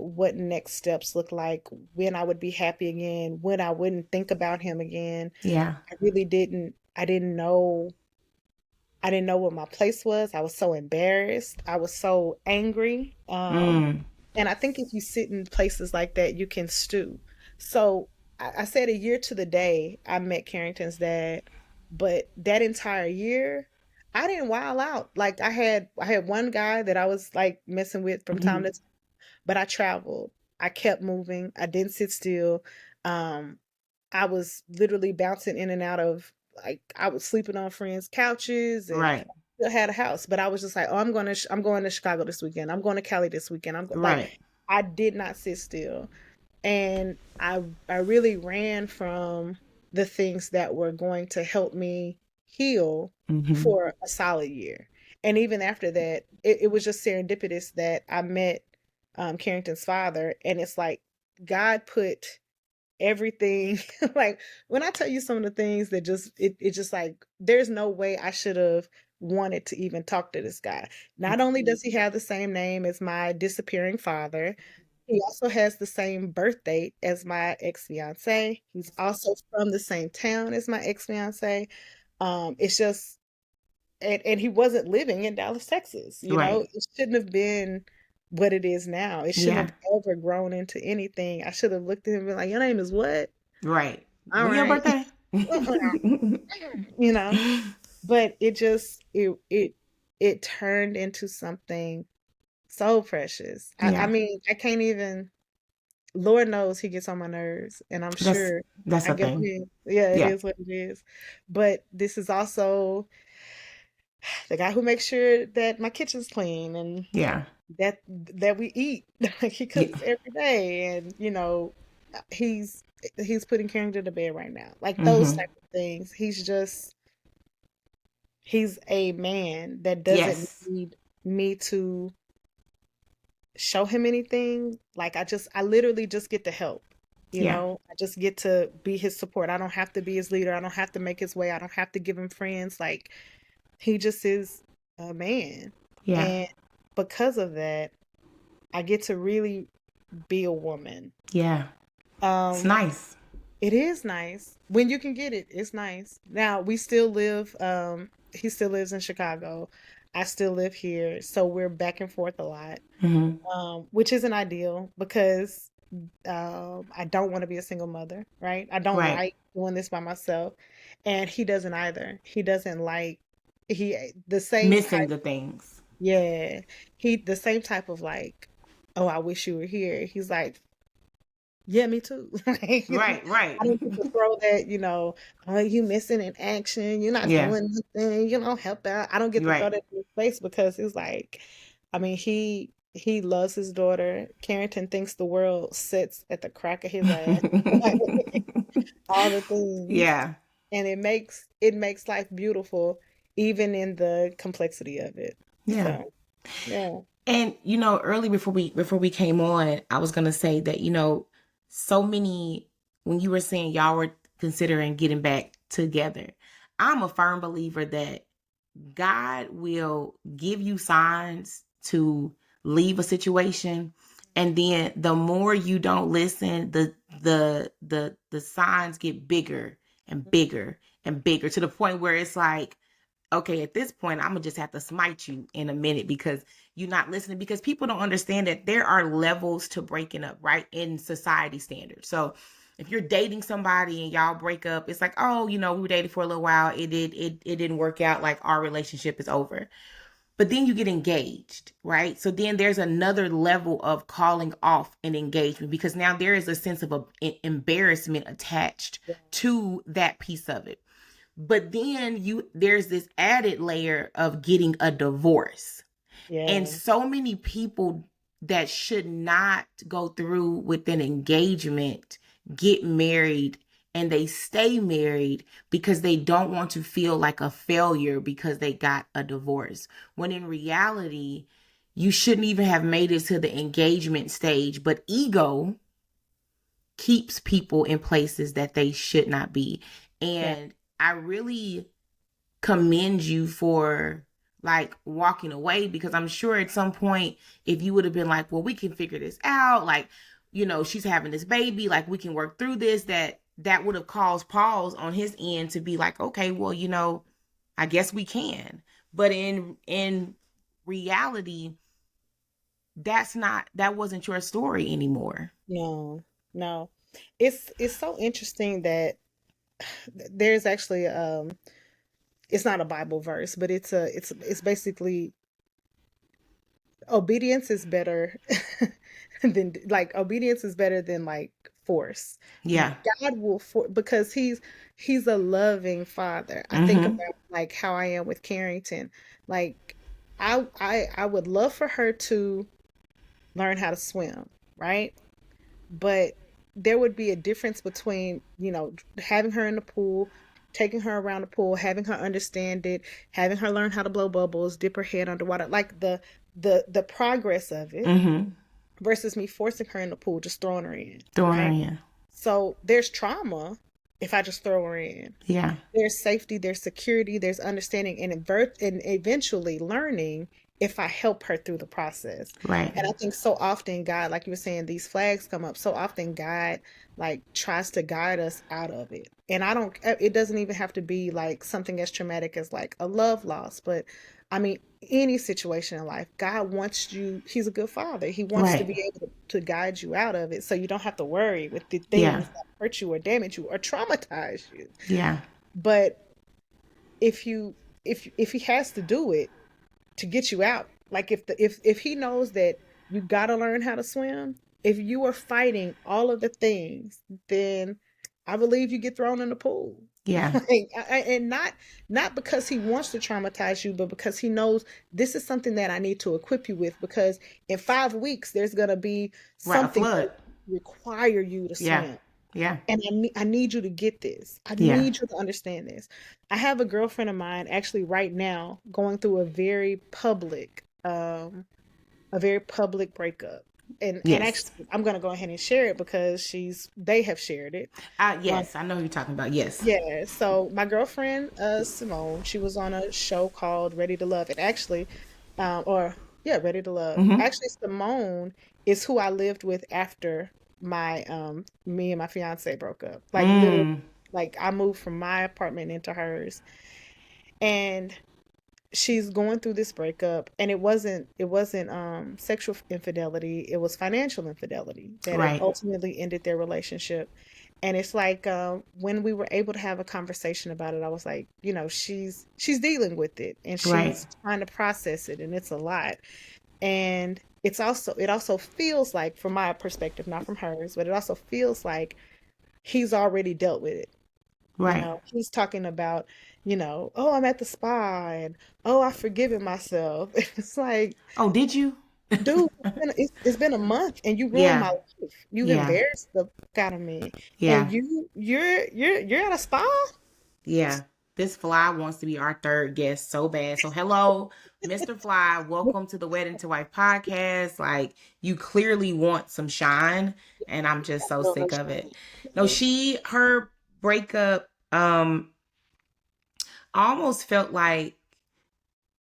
what next steps look like, when I would be happy again, when I wouldn't think about him again. Yeah. I really didn't. I didn't know what my place was. I was so embarrassed. I was so angry. Mm. And I think if you sit in places like that, you can stew. So I said a year to the day I met Carrington's dad, but that entire year, I didn't wild out. Like I had one guy that I was like messing with from time Mhm. to time, but I traveled. I kept moving. I didn't sit still. Um, I was literally bouncing in and out of, like, I was sleeping on friends' couches and Right. still had a house, but I was just like, oh, I'm going to Chicago this weekend. I'm going to Cali this weekend. Like, Right. I did not sit still, and I really ran from the things that were going to help me heal Hmm. for a solid year. And even after that, it was just serendipitous that I met Carrington's father, and it's like God put everything like when I tell you some of the things that it just like there's no way I should have wanted to even talk to this guy. Not only does he have the same name as my disappearing father, he also has the same birth date as my ex-fiance. He's also from the same town as my ex-fiance. It's just and he wasn't living in Dallas, Texas. You know, Right. it shouldn't have been what it is now. It shouldn't Yeah. have ever grown into anything. I should have looked at him and been like, "Your name is what?" Right. All When your right. birthday? You know, but it turned into something so precious. I Yeah. mean, I can't even. Lord knows he gets on my nerves, and I'm That's sure that's I the get on thing. his. Yeah, it Yeah. is what it is. But this is also the guy who makes sure that my kitchen's clean and Yeah. that we eat. Like he Yeah. cooks every day, and he's he's putting Carrington to bed right now. Like those Hmm. type of things. He's a man that doesn't Yes. need me to show him anything. Like I literally just get to help. Yeah. I just get to be his support. I don't have to be his leader. I don't have to make his way. I don't have to give him friends. Like he just is a man. Yeah. And because of that, I get to really be a woman. Yeah. It's Um, nice. it is nice. When you can get it, it's nice. Now we still live, he still lives in Chicago. I still live here. So we're back and forth a lot. Hmm. Which isn't ideal because I don't want to be a single mother, right? I don't Right. like doing this by myself. And he doesn't either. He doesn't like the same Missing type. the things. Yeah. He the same type of like, oh, I wish you were here. He's like, yeah, me too. Like, Right. Right. I don't get to throw that, oh, you missing in action. You're not Yeah. doing nothing. You don't help out. I don't get to throw Right. that in his face because it's like, I mean, he loves his daughter. Carrington thinks the world sits at the crack of his ass. Like, all the things, Yeah. and it makes life beautiful, even in the complexity of it. Yeah. So, yeah. And early before we came on, I was gonna say that so many when you were saying y'all were considering getting back together, I'm a firm believer that God will give you signs to leave a situation, and then the more you don't listen, the signs get bigger and bigger and bigger to the point where it's like, okay, at this point, I'm gonna just have to smite you in a minute because you're not listening. Because people don't understand that there are levels to breaking up, right? In society standards. So if you're dating somebody and y'all break up, it's like, oh, we were dating for a little while. It didn't work out. Like our relationship is over. But then you get engaged, right? So then there's another level of calling off an engagement because now there is a sense of embarrassment attached to that piece of it. But then there's this added layer of getting a divorce. And Yeah. so many people that should not go through with an engagement get married, and they stay married because they don't want to feel like a failure because they got a divorce. When in reality, you shouldn't even have made it to the engagement stage, but ego keeps people in places that they should not be. Yeah. And I really commend you for like walking away, because I'm sure at some point, if you would have been like, well, we can figure this out, like, you know, she's having this baby, like we can work through this, that would have caused pause on his end to be like, okay, well, you know, I guess we can. But in reality, that wasn't your story anymore. No, no. It's so interesting that there's actually it's not a Bible verse, but it's basically obedience is better than like obedience is better than like force. Yeah. God will because he's a loving father. I think Mm-hmm. about like how I am with Carrington. Like I would love for her to learn how to swim, right? But there would be a difference between, having her in the pool, taking her around the pool, having her understand it, having her learn how to blow bubbles, dip her head underwater, like the progress of it Mm-hmm. versus me forcing her in the pool, just throwing her in, Throwing her right? in. So there's trauma if I just throw her in. Yeah. There's safety, there's security, there's understanding and eventually learning if I help her through the process. Right. And I think so often God, like you were saying, these flags come up. So often God like tries to guide us out of it. And I don't, it doesn't even have to be like something as traumatic as like a love loss, but I mean, any situation in life, God wants you, He's a good father. He wants to Right. be able to guide you out of it so you don't have to worry with the Yeah. things that hurt you or damage you or traumatize you. Yeah. But if you if he has to do it to get you out, like if he knows that you got to learn how to swim, if you are fighting all of the things, then I believe you get thrown in the pool. Yeah. Like, and not because he wants to traumatize you, but because he knows this is something that I need to equip you with. Because in 5 weeks, there's gonna be Right. A something that flood. require you to Yeah. swim. Yeah. And I need you to get this. I Yeah. need you to understand this. I have a girlfriend of mine actually right now going through a very public breakup. And Yes. actually I'm gonna go ahead and share it because they have shared it. Um, Yes, I know who you're talking about. Yes. yeah, so my girlfriend, Simone, she was on a show called Ready to Love. And actually, or yeah, Ready to Love. Mm-hmm. Actually, Simone is who I lived with after me and my fiance broke up. Like literally, Mm. like I moved from my apartment into hers, and she's going through this breakup, and it wasn't sexual infidelity, it was financial infidelity that had Right. ultimately ended their relationship. And it's like when we were able to have a conversation about it, I was like, she's dealing with it and Right. she's trying to process it, and it's a lot. And it also feels like, from my perspective, not from hers, but it also feels like he's already dealt with it. Right. He's talking about, oh, I'm at the spa, and oh, I've forgiven myself. It's like, Oh, did you? dude, it's been a month and you ruined Yeah. my life. You've Yeah. embarrassed the out of me. Yeah. And you're at a spa? Yeah. This fly wants to be our third guest so bad. So hello, Mr. Fly. Welcome to the Wedding to Wife podcast. Like, you clearly want some shine, and I'm just so No, sick of it. No, her breakup almost felt like,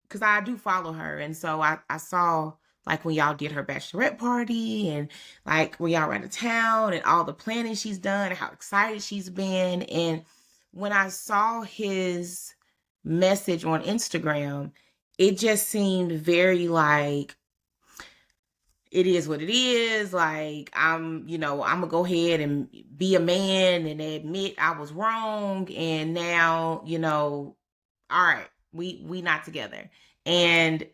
because I do follow her, and so I saw like when y'all did her bachelorette party, and like when y'all were out of town, and all the planning she's done, and how excited she's been. And when I saw his message on Instagram, it just seemed very like, it is what it is. Like, I'm gonna go ahead and be a man and admit I was wrong, and now, all right, we not together. And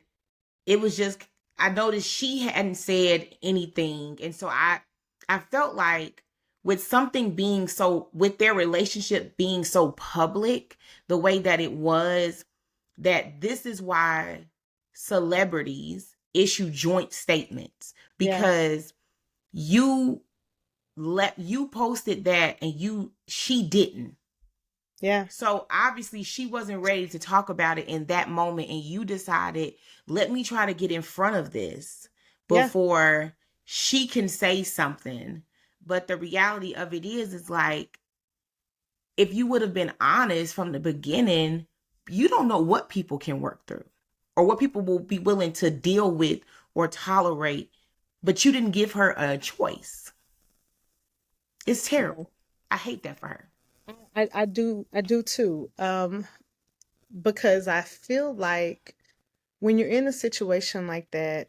it was just, I noticed she hadn't said anything. And so I felt like, with their relationship being so public the way that it was, that this is why celebrities issue joint statements, Yeah, because you you posted that, and she didn't. yeah, So obviously she wasn't ready to talk about it in that moment, and you decided, let me try to get in front of this yeah, before she can say something. But the reality of it is like, if you would have been honest from the beginning, you don't know what people can work through. or what people will be willing to deal with or tolerate, but you didn't give her a choice. It's terrible. I hate that for her. I do too. Because I feel like when you're in a situation like that,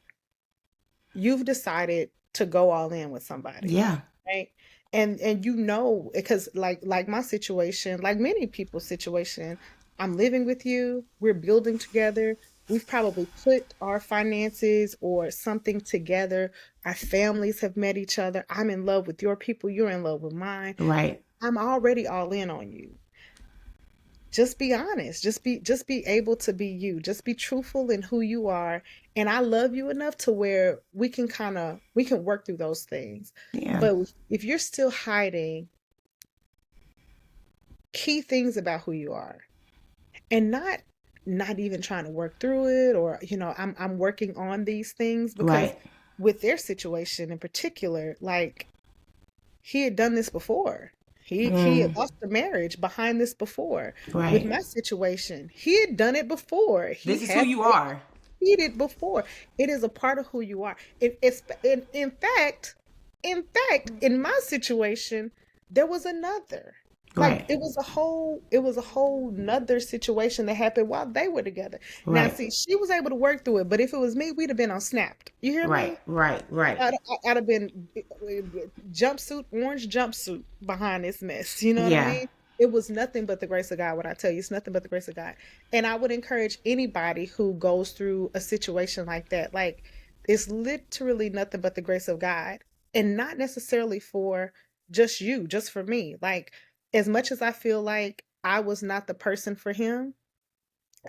you've decided to go all in with somebody, Yeah. right? And you know, because like my situation, like many people's situation, I'm living with you, we're building together, we've probably put our finances or something together, our families have met each other, I'm in love with your people, you're in love with mine, Right. I'm already all in on you. Just be honest, just be able to be you, just be truthful in who you are, and I love you enough to where we can work through those things. Yeah. But if you're still hiding key things about who you are and not even trying to work through it, or I'm working on these things, because Right. with their situation in particular, like, he had done this before. He had Mm. lost a marriage behind this before. With Right. my situation, he had done it before. He This is who had you are. cheated before. It is a part of who you are. In fact, in my situation, there was another. Like, Right. it was a whole nother situation that happened while they were together. Now, Right. see, she was able to work through it, but if it was me, we'd have been on Snapped. You hear Right. me? Right. Right. I'd have been jumpsuit, orange jumpsuit behind this mess. You know what I Yeah. mean? It was nothing but the grace of God. What I tell you, it's nothing but the grace of God. And I would encourage anybody who goes through a situation like that, like, it's literally nothing but the grace of God, and not necessarily for just you, just for me. Like, as much as I feel like I was not the person for him,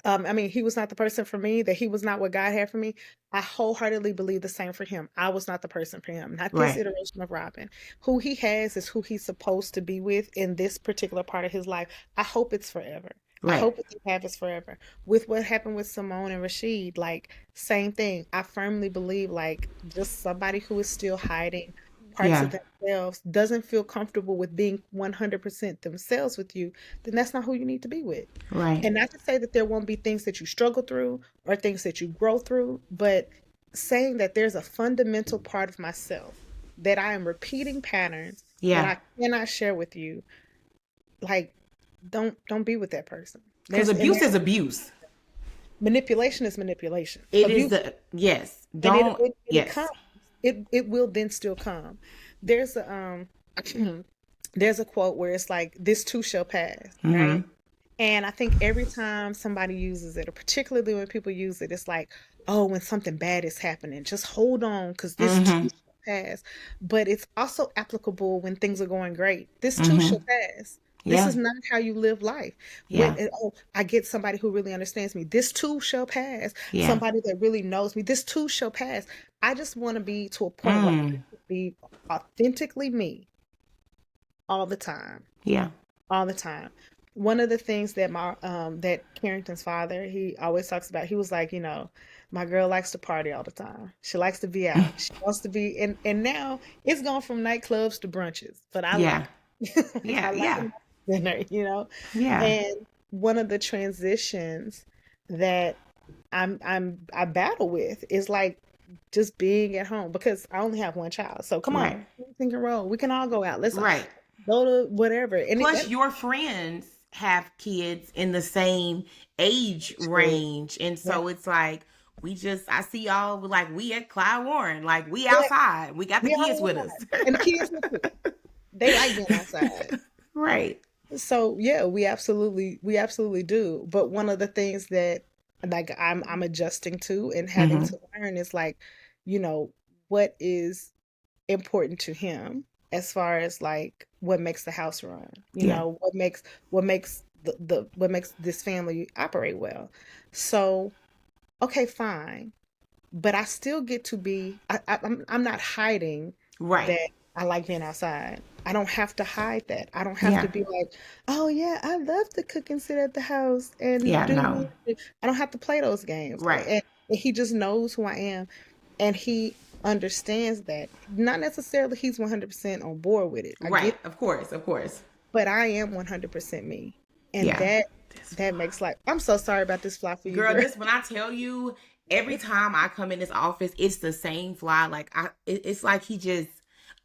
I mean, he was not the person for me, that he was not what God had for me. I wholeheartedly believe the same for him. I was not the person for him, not this Right. iteration of Robyn. Who he has is who he's supposed to be with in this particular part of his life. I hope it's forever. I Right. hope what they have is forever. With what happened with Simone and Rashid, like, same thing. I firmly believe, like, just somebody who is still hiding parts Yeah. of themselves, doesn't feel comfortable with being 100% themselves with you, then that's not who you need to be with. Right. And not to say that there won't be things that you struggle through or things that you grow through, but saying that there's a fundamental part of myself that I am repeating patterns that Yeah. I cannot share with you. Like, don't be with that person. Because abuse is abuse. Manipulation is manipulation. It is Abuse, the yes. and it Don't it, it comes. yes. It will then still come. There's a there's a quote where it's like, this too shall pass, Mm-hmm. right? And I think every time somebody uses it, or particularly when people use it, it's like, oh, when something bad is happening, just hold on, because this too Mm-hmm. shall pass. But it's also applicable when things are going great. This too Mm-hmm. shall pass. This Yeah. is not how you live life. Yeah. Oh, I get somebody who really understands me. This too shall pass. Yeah. Somebody that really knows me. This too shall pass. I just want to be to a point where I Mm. can be authentically me all the time, Yeah. all the time. One of the things that that Carrington's father, he always talks about, he was like, my girl likes to party all the time. She likes to be out. She wants to be, and now it's gone from nightclubs to brunches. But I Yeah. like like, Yeah. I like Yeah. a dinner. Yeah. And one of the transitions that I battle with is like just being at home, because I only have one child. So come Right. on, we can roll. We can all go out. Let's Right. go to whatever. And Plus, that your friends have kids in the same age true. range. And Yeah. so it's like, I see y'all like we at Clyde Warren, like we Yeah. outside. We got the We kids all with outside. us. And the kids with it. They like being outside. Right. So yeah, we absolutely do. But one of the things that, like, I'm adjusting to and having Mm-hmm. to learn is like, you know, what is important to him, as far as like what makes the house run. Yeah. What makes what makes this family operate well. So, okay, fine. But I still get to be, I'm not hiding Right. that I like being outside. I don't have to hide that. I don't have to Yeah. be like, oh yeah, I love to cook and sit at the house and Yeah. No. do. I don't have to play those games. Right. And he just knows who I am, and he understands that. Not necessarily he's 100% on board with it. I Right. get, Of course. Of course. but I am 100% me, and Yeah. that That makes like I'm so sorry about this fly for you, Girl, girl. this when I tell you, every time I come in this office, it's the same fly. Like it's like he just,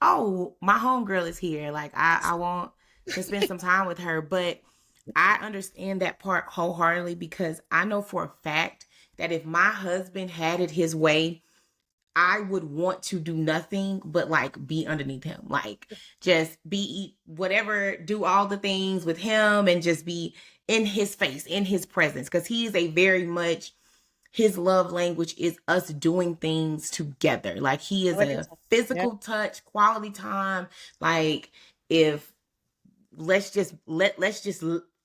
oh, my homegirl is here. Like I want to spend some time with her. But I understand that part wholeheartedly because I know for a fact that if my husband had it his way, I would want to do nothing but like be underneath him. Like just be whatever, do all the things with him and just be in his face, in his presence. Cause he is a very much his love language is us doing things together. Like he is What is a it? Yeah, physical touch, quality time. Like if let's just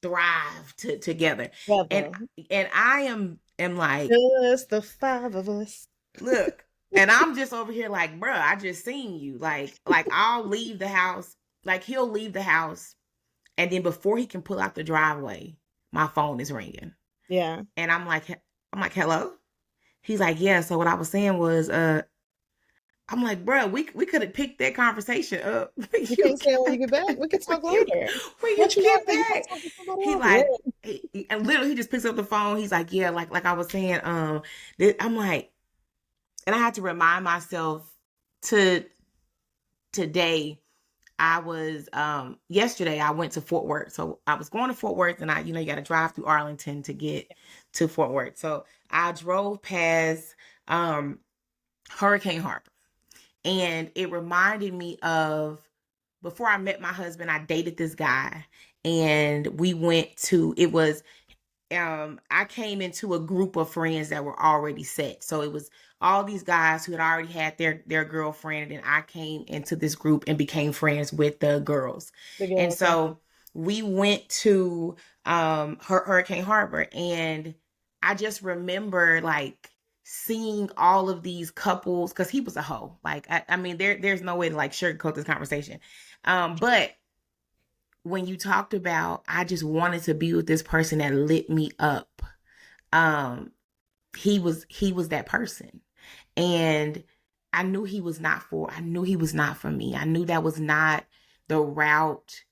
thrive together. And brother. and I am like, Just the five of us. look, and I'm just over here like, bruh, I just seen you. Like I'll leave the house, like he'll leave the house, and then before he can pull out the driveway, my phone is ringing. Yeah. And I'm like, hello? He's like, yeah. So what I was saying was, I'm like, bruh, we could have picked that conversation up when You you can't say it when you got get back. We can when talk you later. when you What you get want? You want back. to talk to somebody He else? like Yeah. and literally he just picks up the phone. He's like, yeah, like I was saying, I'm like, and I had to remind myself to today. I was yesterday I went to Fort Worth. So I was going to Fort Worth and you got to drive through Arlington to get to Fort Worth. So I drove past um Hurricane Harbor and it reminded me of before I met my husband, I dated this guy and we went to it was I came into a group of friends that were already set. So it was all these guys who had already had their girlfriend, and I came into this group and became friends with the girls. The And girls, yeah. so we went to Hurricane Harbor, and I just remember like seeing all of these couples because he was a hoe. Like I mean, there's no way to like sugarcoat this conversation. But when you talked about I just wanted to be with this person that lit me up, um he was that person. And I knew he was not for me. I knew that was not the route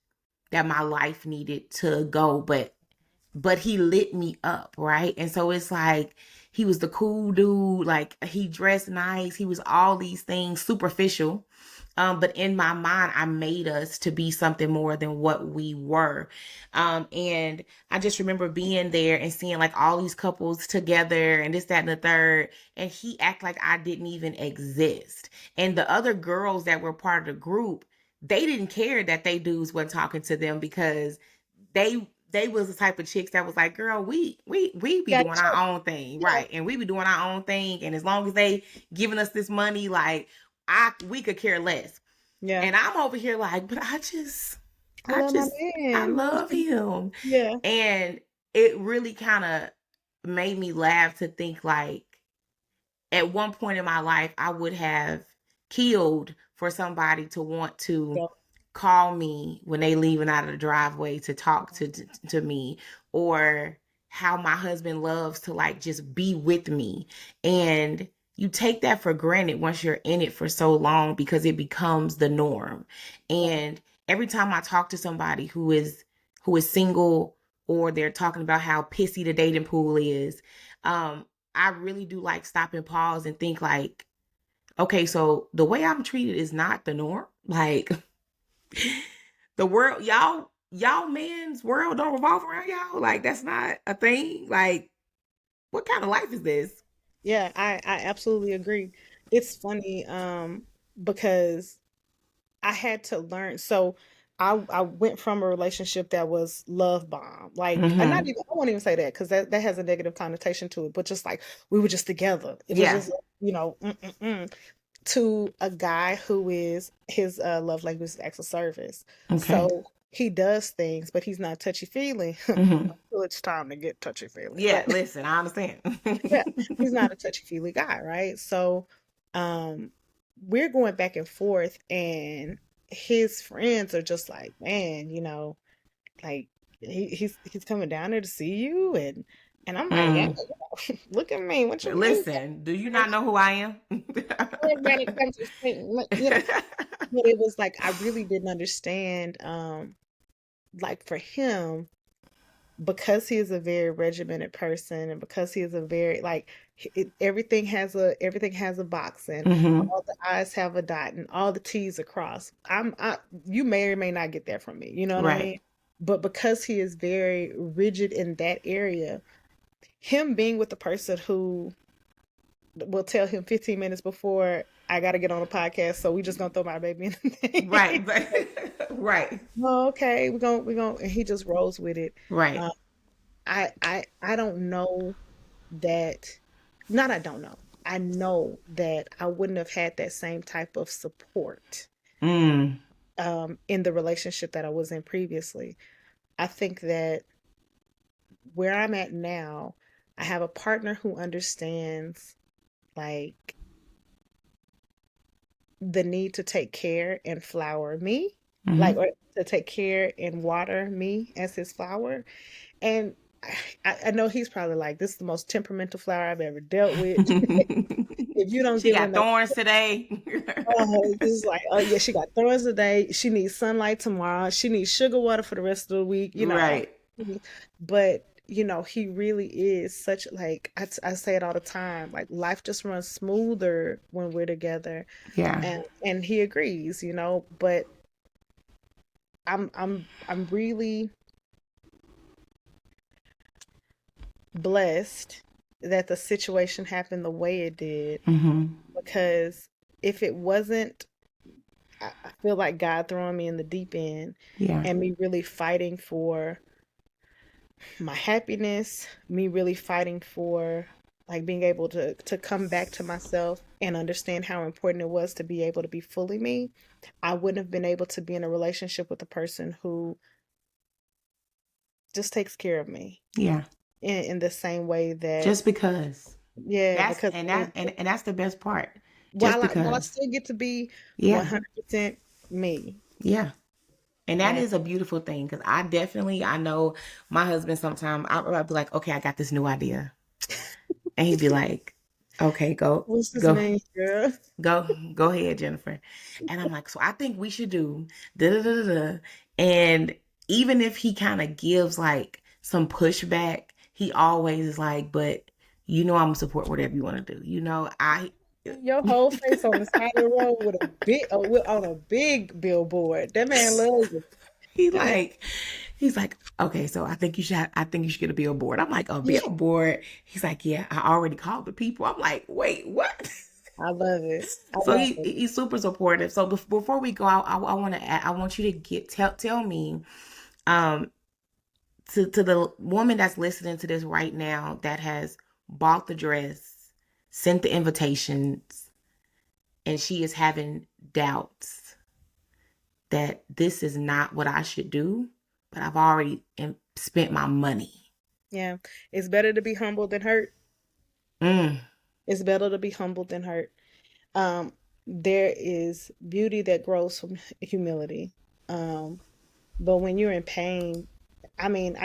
that my life needed to go, but he lit me up, right? And so it's like he was the cool dude, like he dressed nice, he was all these things superficial. But in my mind, I made us to be something more than what we were. And I just remember being there and seeing like all these couples together and this, that, and the third. And he act like I didn't even exist. And the other girls that were part of the group, they didn't care that they dudes weren't talking to them because they was the type of chicks that was like, girl, we be Got doing you. our own thing, Yeah. right? And we be doing our own thing, and as long as they giving us this money, like we could care less. Yeah. And I'm over here like, but I just, I I love my just, I man. love him, Yeah. and it really kind of made me laugh to think like at one point in my life, I would have killed for somebody to want to Yeah. call me when they leaving out of the driveway to talk to me, or how my husband loves to like just be with me. And you take that for granted once you're in it for so long because it becomes the norm. Yeah. And every time I talk to somebody who is single, or they're talking about how pissy the dating pool is, um I really do like stop and pause and think like, okay, so the way I'm treated is not the norm. Like the world, y'all men's world don't revolve around y'all. Like that's not a thing. Like what kind of life is this? Yeah, I absolutely agree. It's funny, because I had to learn. So I went from a relationship that was love bomb, like, and not Mm-hmm. even I won't even say that because that has a negative connotation to it, but just like we were just together. It was Yeah. just to a guy who is his love language is acts of service. Okay. So he does things, but he's not touchy feely Mm-hmm. until it's time to get touchy feely. Yeah. But Listen, I understand. yeah, he's not a touchy feely guy, right? So um we're going back and forth, and his friends are just like, man, like he's coming down there to see you, and I'm like, yeah, Mm. look at me, what you mean? Listen, do you not know who I am? Everybody comes to see, but it was like I really didn't understand, like for him, because he is a very regimented person, and because he is a very like everything has a box, and Mm-hmm. all the I's have a dot and all the T's are crossed. You may or may not get that from me, you know what I Right. mean? But because he is very rigid in that area, him being with the person who will tell him 15 minutes before, I got to get on a podcast, so we just gonna throw my baby in the thing. Right. Right. Oh, okay, we're gonna, and he just rolls with it. Right. Uh, I don't know that, not I don't know. I know that I wouldn't have had that same type of support Mm. in the relationship that I was in previously. I think that where I'm at now, I have a partner who understands like the need to take care and flower me, like, Mm-hmm. or to take care and water me as his flower. And I know he's probably like, this is the most temperamental flower I've ever dealt with. If you don't She give her got no, thorns today. oh, this is like, oh yeah, she got thorns today. She needs sunlight tomorrow. She needs sugar water for the rest of the week. Right. But he really is such like I say it all the time. Like life just runs smoother when we're together, Yeah. and he agrees. But I'm really blessed that the situation happened the way it did, Mm-hmm. because if it wasn't, I feel like God throwing me in the deep end Yeah. and me really fighting for my happiness, me really fighting for like being able to come back to myself and understand how important it was to be able to be fully me. I wouldn't have been able to be in a relationship with a person who just takes care of me Yeah. in the same way that, Just because. yeah, That's because and that and that's the best part. Just while I because. still get to be Yeah. 100% me. Yeah. And that And is a beautiful thing because I know my husband sometimes I'll be like, okay, I got this new idea. And he'd be like, okay, what's his go, name, girl? go, go ahead, Jennifer. And I'm like, so I think we should do da da da da. Da. And even if he kind of gives like some pushback, he always is like, but I'm gonna support whatever you want to do. I Your whole face on the side of the road with a big on a big billboard. That man loves you. he That man, like he's like, okay, so I think you should get a billboard. I'm like, a yeah, billboard? He's like, yeah, I already called the people. I'm like, wait, what? I love it. I So love it. he's super supportive. So before we go out, I want to I want you to tell me, um, to the woman that's listening to this right now that has bought the dress, sent the invitations, and she is having doubts that this is not what I should do, but I've already spent my money. Yeah, it's better to be humble than hurt. Mm, It's better to be humble than hurt. Um, there is beauty that grows from humility. Um, but when you're in pain, I mean,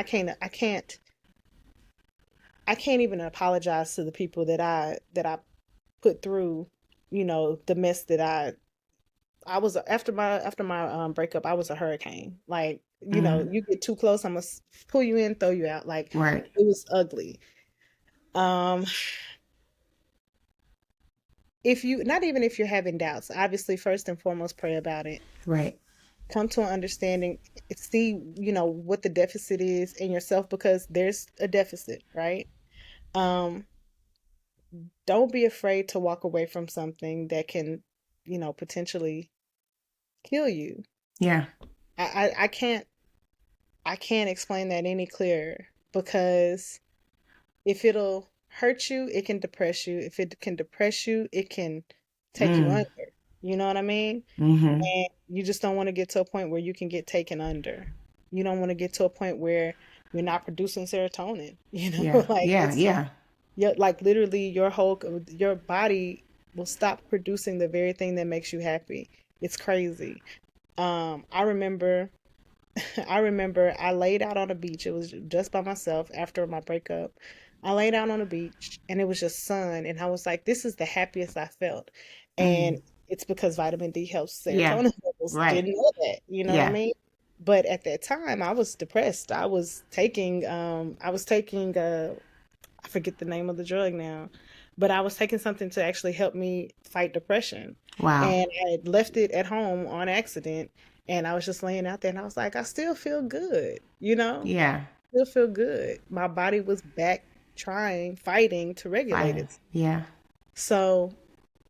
I can't even apologize to the people that I put through, the mess that I was after my breakup. I was a hurricane. Like, mm, you get too close, I'm gonna pull you in, throw you out. Like, right, it was ugly. Um, if you not even if you're having doubts, obviously first and foremost pray about it. right. Come to an understanding, see, what the deficit is in yourself, because there's a deficit, right? Um, don't be afraid to walk away from something that can, potentially kill you. Yeah, I can't explain that any clearer, because if it'll hurt you, it can depress you. If it can depress you, it can take you mm, under. You know what I mean? mm-hmm. And you just don't want to get to a point where you can get taken under. You don't want to get to a point where you're not producing serotonin. Yeah, Like, yeah, it's yeah, like literally your body will stop producing the very thing that makes you happy. It's crazy. I remember I laid out on a beach. It was just by myself after my breakup. I laid out on a beach and it was just sun. And I was like, this is the happiest I felt. mm, And it's because vitamin D helps yeah, serotonin levels. right, Didn't know that. You know what I yeah, mean? But at that time, I was depressed. I was taking I forget the name of the drug now, but I was taking something to actually help me fight depression. Wow. And I had left it at home on accident. And I was just laying out there and I was like, I still feel good, you know? Yeah. Still feel good. My body was back fighting to regulate Fine. it. Yeah. So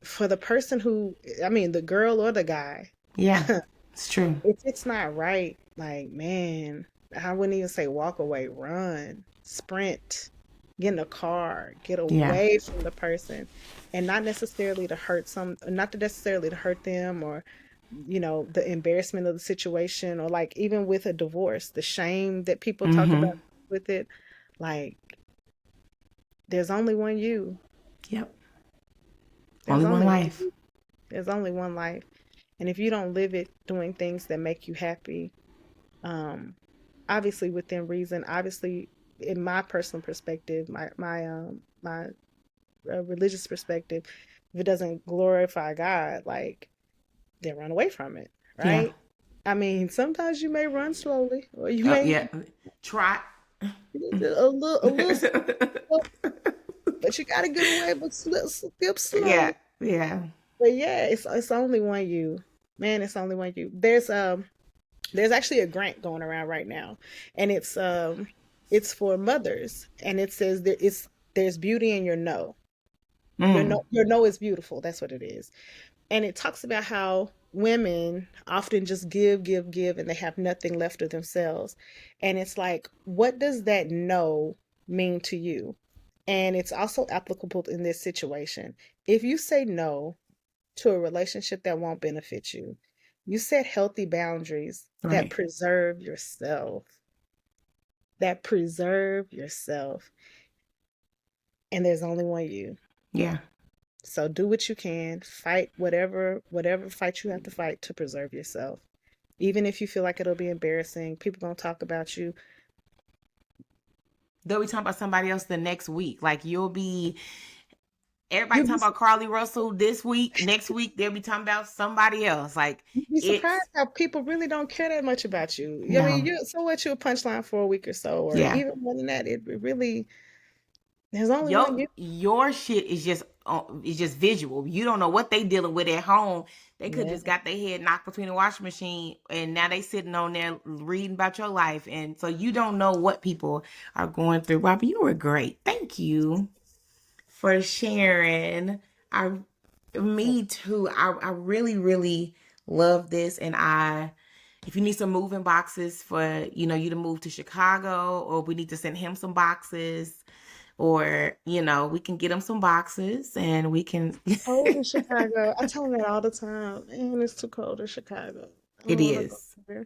for the person who, I mean, the girl or the guy, Yeah. It's true. if it's not right, like, man, I wouldn't even say walk away, run, sprint, get in a car, get Yeah. away from the person, and not to necessarily to hurt them or, the embarrassment of the situation, or like even with a divorce, the shame that people talk Mm-hmm. about with it, like, there's only one you. Yep. There's Only one only one life. you. There's only one life. And if you don't live it doing things that make you happy, um, obviously within reason, obviously in my personal perspective, my religious perspective, if it doesn't glorify God, like, then run away from it, Yeah. right? I mean, sometimes you may run slowly, or you may Yeah. Try. a little slow, but you got to get away, but skip Yeah. slowly. Yeah. But yeah, it's only one you, man. It's only one you. There's actually a grant going around right now, and it's for mothers, and it says there's beauty in your no. Mm. Your no is beautiful. That's what it is. And it talks about how women often just give, give, give, and they have nothing left of themselves. And it's like, what does that no mean to you? And it's also applicable in this situation. If you say no to a relationship that won't benefit you, you set healthy boundaries that Right. preserve yourself, that preserve yourself. And there's only one you. Yeah. So do what you can, fight whatever fight you have to fight to preserve yourself. Even if you feel like it'll be embarrassing, people gonna talk about you. They'll be talking about somebody else the next week. Like you'll be everybody You'd be, talking about Carly Russell this week. Next week they'll be talking about somebody else. Like you'd be it's surprised how people really don't care that much about you. I mean, no. you so what, you a punchline for a week or so, or Yeah. even more than that. It really, there's only one Your you. your shit is just visual. You don't know what they dealing with at home. They could Yeah, just got their head knocked between the washing machine and now they sitting on there reading about your life. And so you don't know what people are going through. Robbie, you were great. Thank you for sharing. I Me too. I really, really love this. And if you need some moving boxes for, you to move to Chicago, or we need to send him some boxes, or, we can get him some boxes and we can. cold in Chicago. I tell them that all the time. Man, it's too cold in Chicago. I It don't want to go is. there.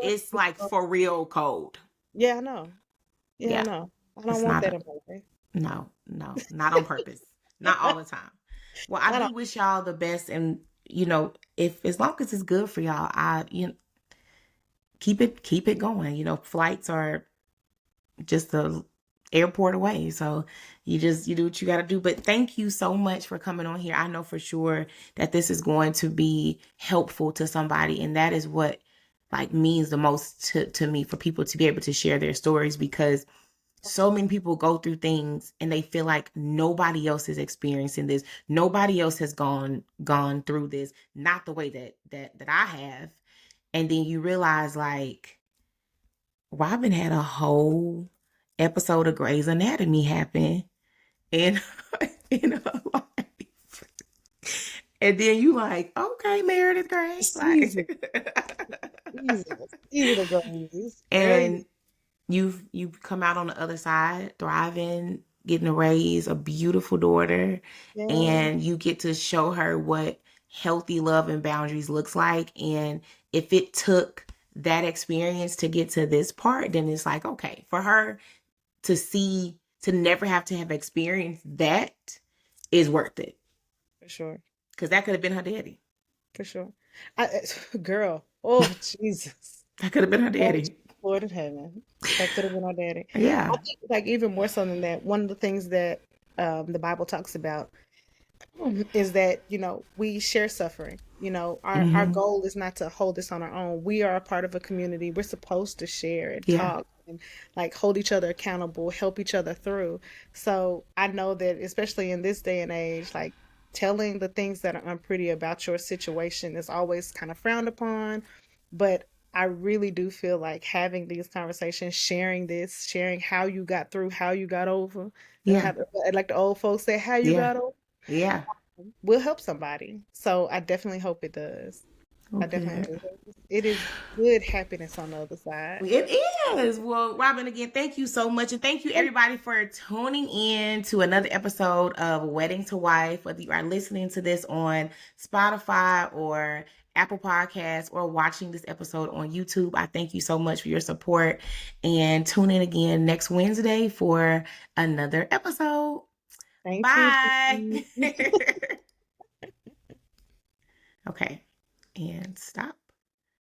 It's like for real cold. Yeah, I know. Yeah, I Yeah. know. I don't It's want not that a, in my life. no, no, not on purpose. Not all the time. Well, I I do don't. wish y'all the best. And, if as long as it's good for y'all, keep it going. Flights are just the airport away. So you do what you got to do. But thank you so much for coming on here. I know for sure that this is going to be helpful to somebody, and that is what like means the most to me, for people to be able to share their stories, because so many people go through things and they feel like nobody else is experiencing this. Nobody else has gone through this, not the way that I have. And then you realize, like, Robyn had a whole episode of Grey's Anatomy happen in in her life. And then you like, okay, Meredith Grey. It's easy. Like Easy. It's easy to go easy. It's very easy. and you've come out on the other side, thriving, getting to raise a beautiful daughter, Yeah, and you get to show her what healthy love and boundaries looks like. And if it took that experience to get to this part, then it's like, okay, for her to never have to have experienced that is worth it. for sure. Because that could have been her daddy. For sure. Girl. Oh, Jesus. That could have been her Oh, daddy. Lord in heaven. That could have been our daddy. I Yeah. think, like, even more so than that, one of the things that the Bible talks about is that, we share suffering. You know, our Mm-hmm. goal is not to hold this on our own. We are a part of a community. We're supposed to share and Yeah. talk and like hold each other accountable, help each other through. So I know that especially in this day and age, like telling the things that are unpretty about your situation is always kind of frowned upon. But I really do feel like having these conversations, sharing this, sharing how you got through, how you got over, Yeah. how, like the old folks say, how you Yeah. got over, Yeah. will help somebody. So I definitely hope it does. I definitely Okay. hope it does. It is good happiness on the other side. It is. Well, Robyn, again, thank you so much. And thank you, Thank everybody, for tuning in to another episode of Wedding to Wife. Whether you are listening to this on Spotify or Apple Podcasts or watching this episode on YouTube, I thank you so much for your support. And tune in again next Wednesday for another episode. thank Bye. you. Okay. And stop.